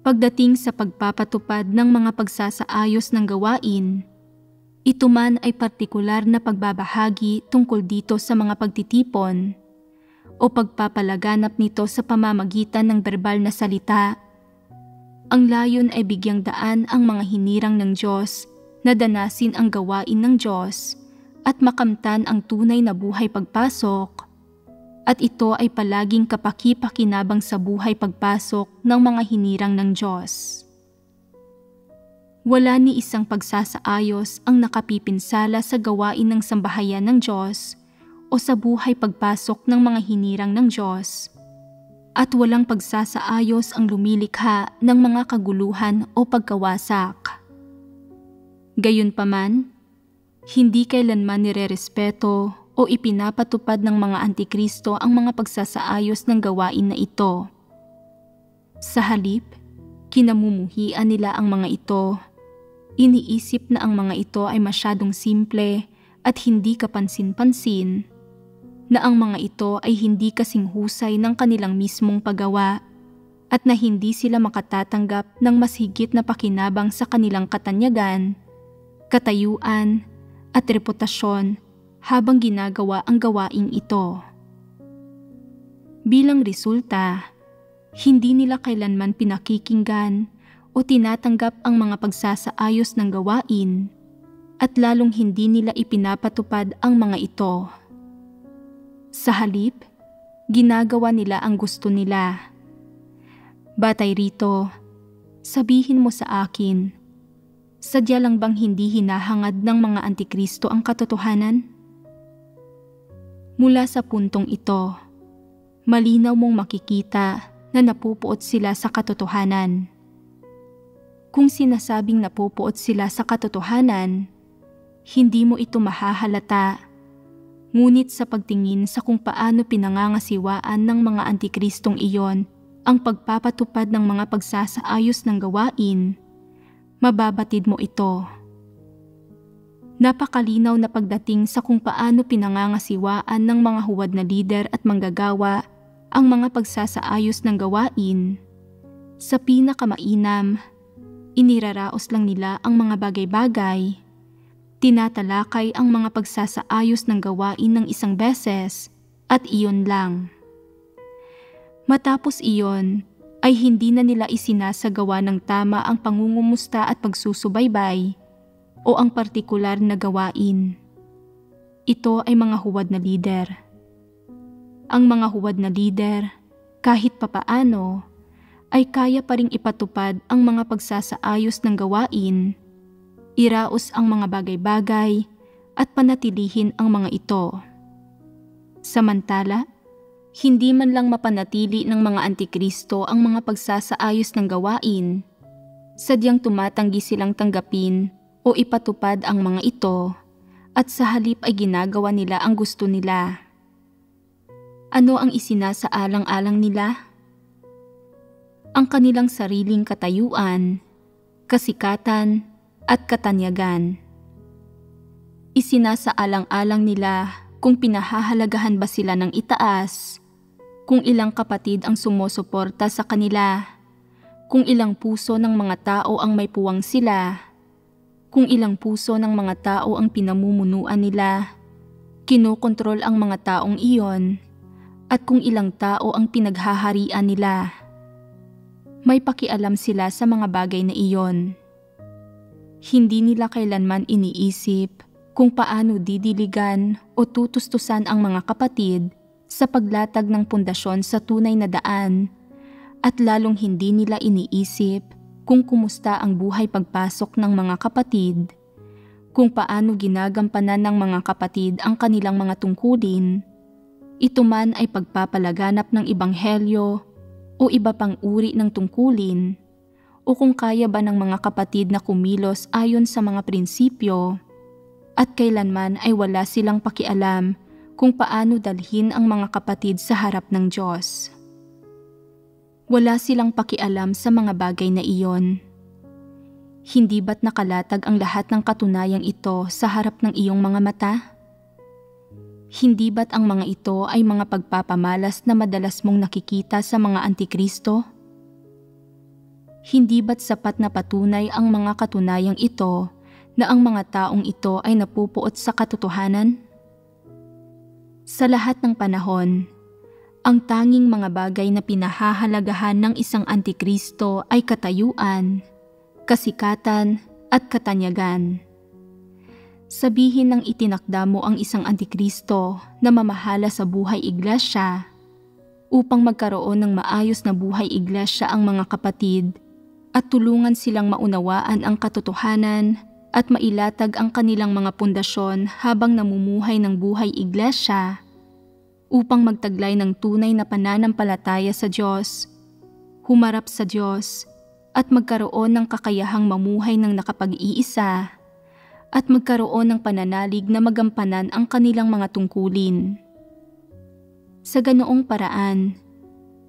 Pagdating sa pagpapatupad ng mga pagsasaayos ng gawain, ito man ay partikular na pagbabahagi tungkol dito sa mga pagtitipon o pagpapalaganap nito sa pamamagitan ng berbal na salita. Ang layon ay bigyang daan ang mga hinirang ng Diyos na danasin ang gawain ng Diyos at makamtan ang tunay na buhay pagpasok, at ito ay palaging kapaki-pakinabang sa buhay pagpasok ng mga hinirang ng Diyos. Wala ni isang pagsasaayos ang nakapipinsala sa gawain ng sambahayan ng Diyos o sa buhay pagpasok ng mga hinirang ng Diyos, at walang pagsasaayos ang lumilikha ng mga kaguluhan o pagkawasak. Gayunpaman, hindi kailanman nirerespeto o ipinapatupad ng mga antikristo ang mga pagsasaayos ng gawain na ito. Sa halip, kinamumuhian nila ang mga ito. Iniisip na ang mga ito ay masyadong simple at hindi kapansin-pansin, na ang mga ito ay hindi kasing husay ng kanilang mismong paggawa at na hindi sila makatatanggap ng mas higit na pakinabang sa kanilang katanyagan, katayuan, at reputasyon habang ginagawa ang gawaing ito. Bilang resulta, hindi nila kailanman pinakikinggan o tinatanggap ang mga pagsasaayos ng gawain at lalong hindi nila ipinapatupad ang mga ito. Sa halip, ginagawa nila ang gusto nila. Batay rito, sabihin mo sa akin, sadya lang bang hindi hinahangad ng mga antikristo ang katotohanan? Mula sa puntong ito, malinaw mong makikita na napupuot sila sa katotohanan. Kung sinasabing napupuot sila sa katotohanan, hindi mo ito mahahalata, ngunit sa pagtingin sa kung paano pinangangasiwaan ng mga antikristong iyon ang pagpapatupad ng mga pagsasaayos ng gawain, mababatid mo ito. Napakalinaw na pagdating sa kung paano pinangangasiwaan ng mga huwad na lider at manggagawa ang mga pagsasaayos ng gawain. Sa pinakamainam, iniraraos lang nila ang mga bagay-bagay. Tinatalakay ang mga pagsasaayos ng gawain ng isang beses at iyon lang. Matapos iyon, ay hindi na nila isinasagawa ng tama ang pangungumusta at pagsusubaybay o ang partikular na gawain. Ito ay mga huwad na lider. Ang mga huwad na lider, kahit papaano, ay kaya pa ring ipatupad ang mga pagsasaayos ng gawain, iraos ang mga bagay-bagay at panatilihin ang mga ito. Samantala, hindi man lang mapanatili ng mga antikristo ang mga pagsasaayos ng gawain, sadyang tumatanggi silang tanggapin o ipatupad ang mga ito at sa halip ay ginagawa nila ang gusto nila. Ano ang isinasaalang-alang nila? Ang kanilang sariling katayuan, kasikatan at katanyagan. Isinasaalang-alang nila kung pinahahalagahan ba sila ng itaas, kung ilang kapatid ang sumusuporta sa kanila, kung ilang puso ng mga tao ang may puwang sila, kung ilang puso ng mga tao ang pinamumunuan nila, kinokontrol ang mga taong iyon, at kung ilang tao ang pinaghaharian nila. May pakialam sila sa mga bagay na iyon. Hindi nila kailanman iniisip kung paano didiligan o tutustusan ang mga kapatid sa paglatag ng pundasyon sa tunay na daan, at lalong hindi nila iniisip kung kumusta ang buhay pagpasok ng mga kapatid, kung paano ginagampanan ng mga kapatid ang kanilang mga tungkulin, ito man ay pagpapalaganap ng ebanghelyo o iba pang uri ng tungkulin, o kung kaya ba ng mga kapatid na kumilos ayon sa mga prinsipyo, at kailanman ay wala silang pakialam kung paano dalhin ang mga kapatid sa harap ng Diyos. Wala silang pakialam sa mga bagay na iyon. Hindi ba't nakalatag ang lahat ng katunayang ito sa harap ng iyong mga mata? Hindi ba't ang mga ito ay mga pagpapamalas na madalas mong nakikita sa mga antikristo? Hindi ba't sapat na patunay ang mga katunayang ito na ang mga taong ito ay napupuot sa katotohanan? Sa lahat ng panahon, ang tanging mga bagay na pinahahalagahan ng isang antikristo ay katayuan, kasikatan at katanyagan. Sabihin ng itinakda mo ang isang antikristo na mamahala sa buhay iglesia upang magkaroon ng maayos na buhay iglesia ang mga kapatid at tulungan silang maunawaan ang katotohanan at mailatag ang kanilang mga pundasyon habang namumuhay ng buhay iglesia upang magtaglay ng tunay na pananampalataya sa Diyos, humarap sa Diyos at magkaroon ng kakayahang mamuhay ng nakapag-iisa at magkaroon ng pananalig na magampanan ang kanilang mga tungkulin. Sa ganoong paraan,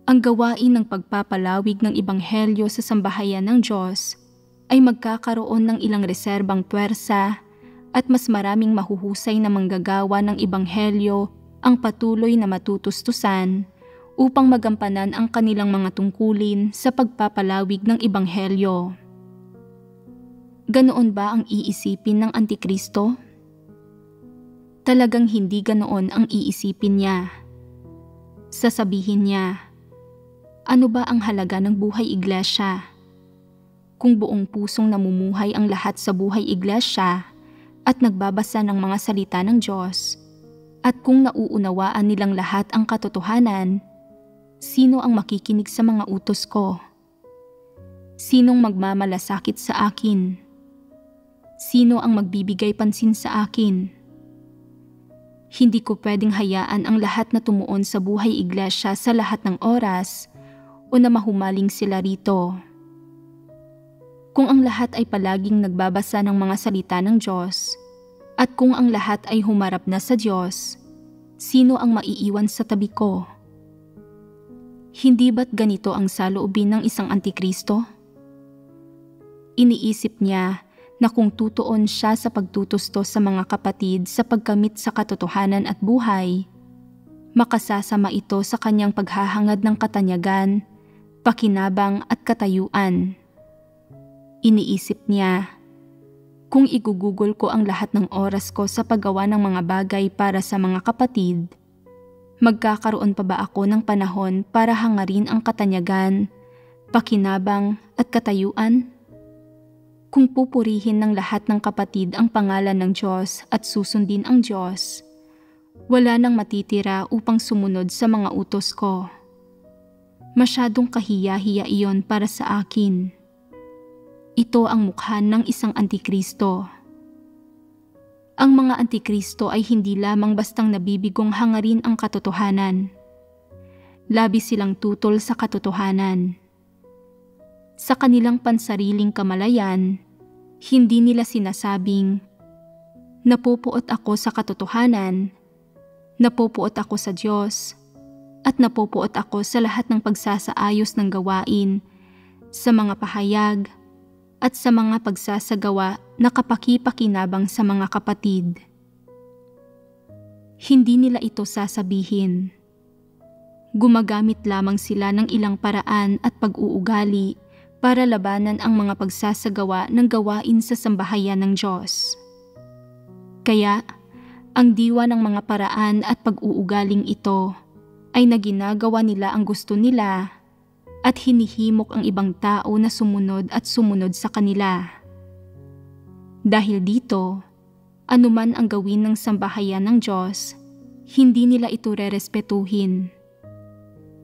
ang gawain ng pagpapalawig ng ebanghelyo sa sambahayan ng Diyos ay magkakaroon ng ilang reserbang puwersa at mas maraming mahuhusay na manggagawa ng ebanghelyo ang patuloy na matutustusan upang magampanan ang kanilang mga tungkulin sa pagpapalawig ng ebanghelyo. Ganoon ba ang iisipin ng Antikristo? Talagang hindi ganoon ang iisipin niya. Sasabihin niya, ano ba ang halaga ng buhay iglesia? Kung buong pusong namumuhay ang lahat sa buhay iglesia at nagbabasa ng mga salita ng Diyos, at kung nauunawaan nilang lahat ang katotohanan, sino ang makikinig sa mga utos ko? Sinong magmamalasakit sa akin? Sino ang magbibigay pansin sa akin? Hindi ko pwedeng hayaan ang lahat na tumuon sa buhay iglesia sa lahat ng oras o na mahumaling sila rito. Kung ang lahat ay palaging nagbabasa ng mga salita ng Diyos, at kung ang lahat ay humarap na sa Diyos, sino ang maiiwan sa tabi ko? Hindi ba't ganito ang saloobin ng isang antikristo? Iniisip niya na kung tutuon siya sa pagtutusto sa mga kapatid sa pagkamit sa katotohanan at buhay, makasasama ito sa kanyang paghahangad ng katanyagan, pakinabang at katayuan. Iniisip niya, kung igugugol ko ang lahat ng oras ko sa paggawa ng mga bagay para sa mga kapatid, magkakaroon pa ba ako ng panahon para hangarin ang katanyagan, pakinabang at katayuan? Kung pupurihin ng lahat ng kapatid ang pangalan ng Diyos at susundin ang Diyos, wala nang matitira upang sumunod sa mga utos ko. Masyadong kahiya-hiya iyon para sa akin. Ito ang mukha ng isang antikristo. Ang mga antikristo ay hindi lamang bastang nabibigong hangarin ang katotohanan. Labis silang tutol sa katotohanan. Sa kanilang pansariling kamalayan, hindi nila sinasabing, napupuot ako sa katotohanan, napupuot ako sa Diyos, at napupuot ako sa lahat ng pagsasaayos ng gawain, sa mga pahayag, at sa mga pagsasagawa na kapaki-pakinabang sa mga kapatid. Hindi nila ito sasabihin. Gumagamit lamang sila ng ilang paraan at pag-uugali para labanan ang mga pagsasagawa ng gawain sa sambahayan ng Diyos. Kaya, ang diwa ng mga paraan at pag-uugaling ito ay na ginagawa nila ang gusto nila at hinihimok ang ibang tao na sumunod at sumunod sa kanila. Dahil dito, anuman ang gawin ng sambahayan ng Diyos, hindi nila ito rerespetuhin.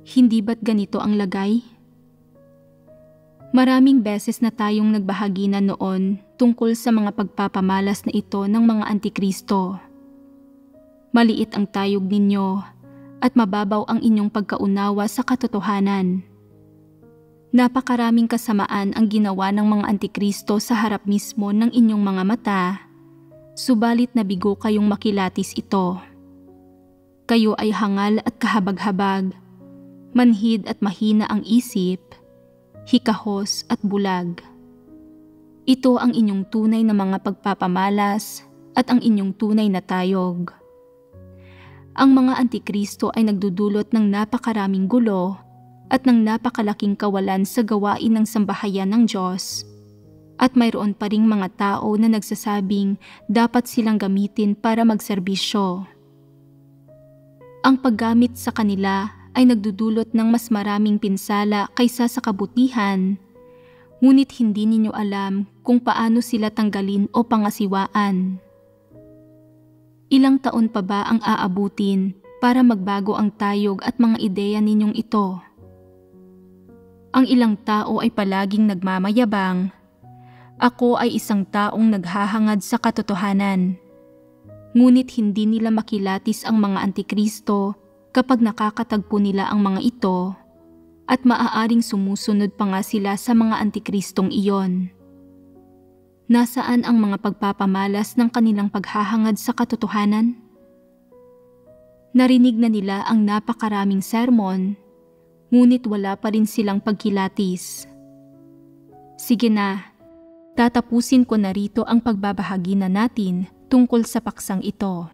Hindi ba't ganito ang lagay? Maraming beses na tayong nagbahagi na noon tungkol sa mga pagpapamalas na ito ng mga antikristo. Maliit ang tayog ninyo at mababaw ang inyong pagkaunawa sa katotohanan. Napakaraming kasamaan ang ginawa ng mga antikristo sa harap mismo ng inyong mga mata, subalit nabigo kayong makilatis ito. Kayo ay hangal at kahabag-habag, manhid at mahina ang isip, hikahos at bulag. Ito ang inyong tunay na mga pagpapamalas at ang inyong tunay na tayog. Ang mga antikristo ay nagdudulot ng napakaraming gulo at ng napakalaking kawalan sa gawain ng sambahayan ng Diyos. At mayroon pa ring mga tao na nagsasabing dapat silang gamitin para magserbisyo. Ang paggamit sa kanila ay nagdudulot ng mas maraming pinsala kaysa sa kabutihan, ngunit hindi ninyo alam kung paano sila tanggalin o pangasiwaan. Ilang taon pa ba ang aabutin para magbago ang tayog at mga ideya ninyong ito? Ang ilang tao ay palaging nagmamayabang, ako ay isang taong naghahangad sa katotohanan. Ngunit hindi nila makilatis ang mga antikristo kapag nakakatagpo nila ang mga ito at maaaring sumusunod pa nga sila sa mga antikristong iyon. Nasaan ang mga pagpapamalas ng kanilang paghahangad sa katotohanan? Narinig na nila ang napakaraming sermon, ngunit wala pa rin silang pagkilatis. Sige na, tatapusin ko na rito ang pagbabahagi na natin tungkol sa paksang ito.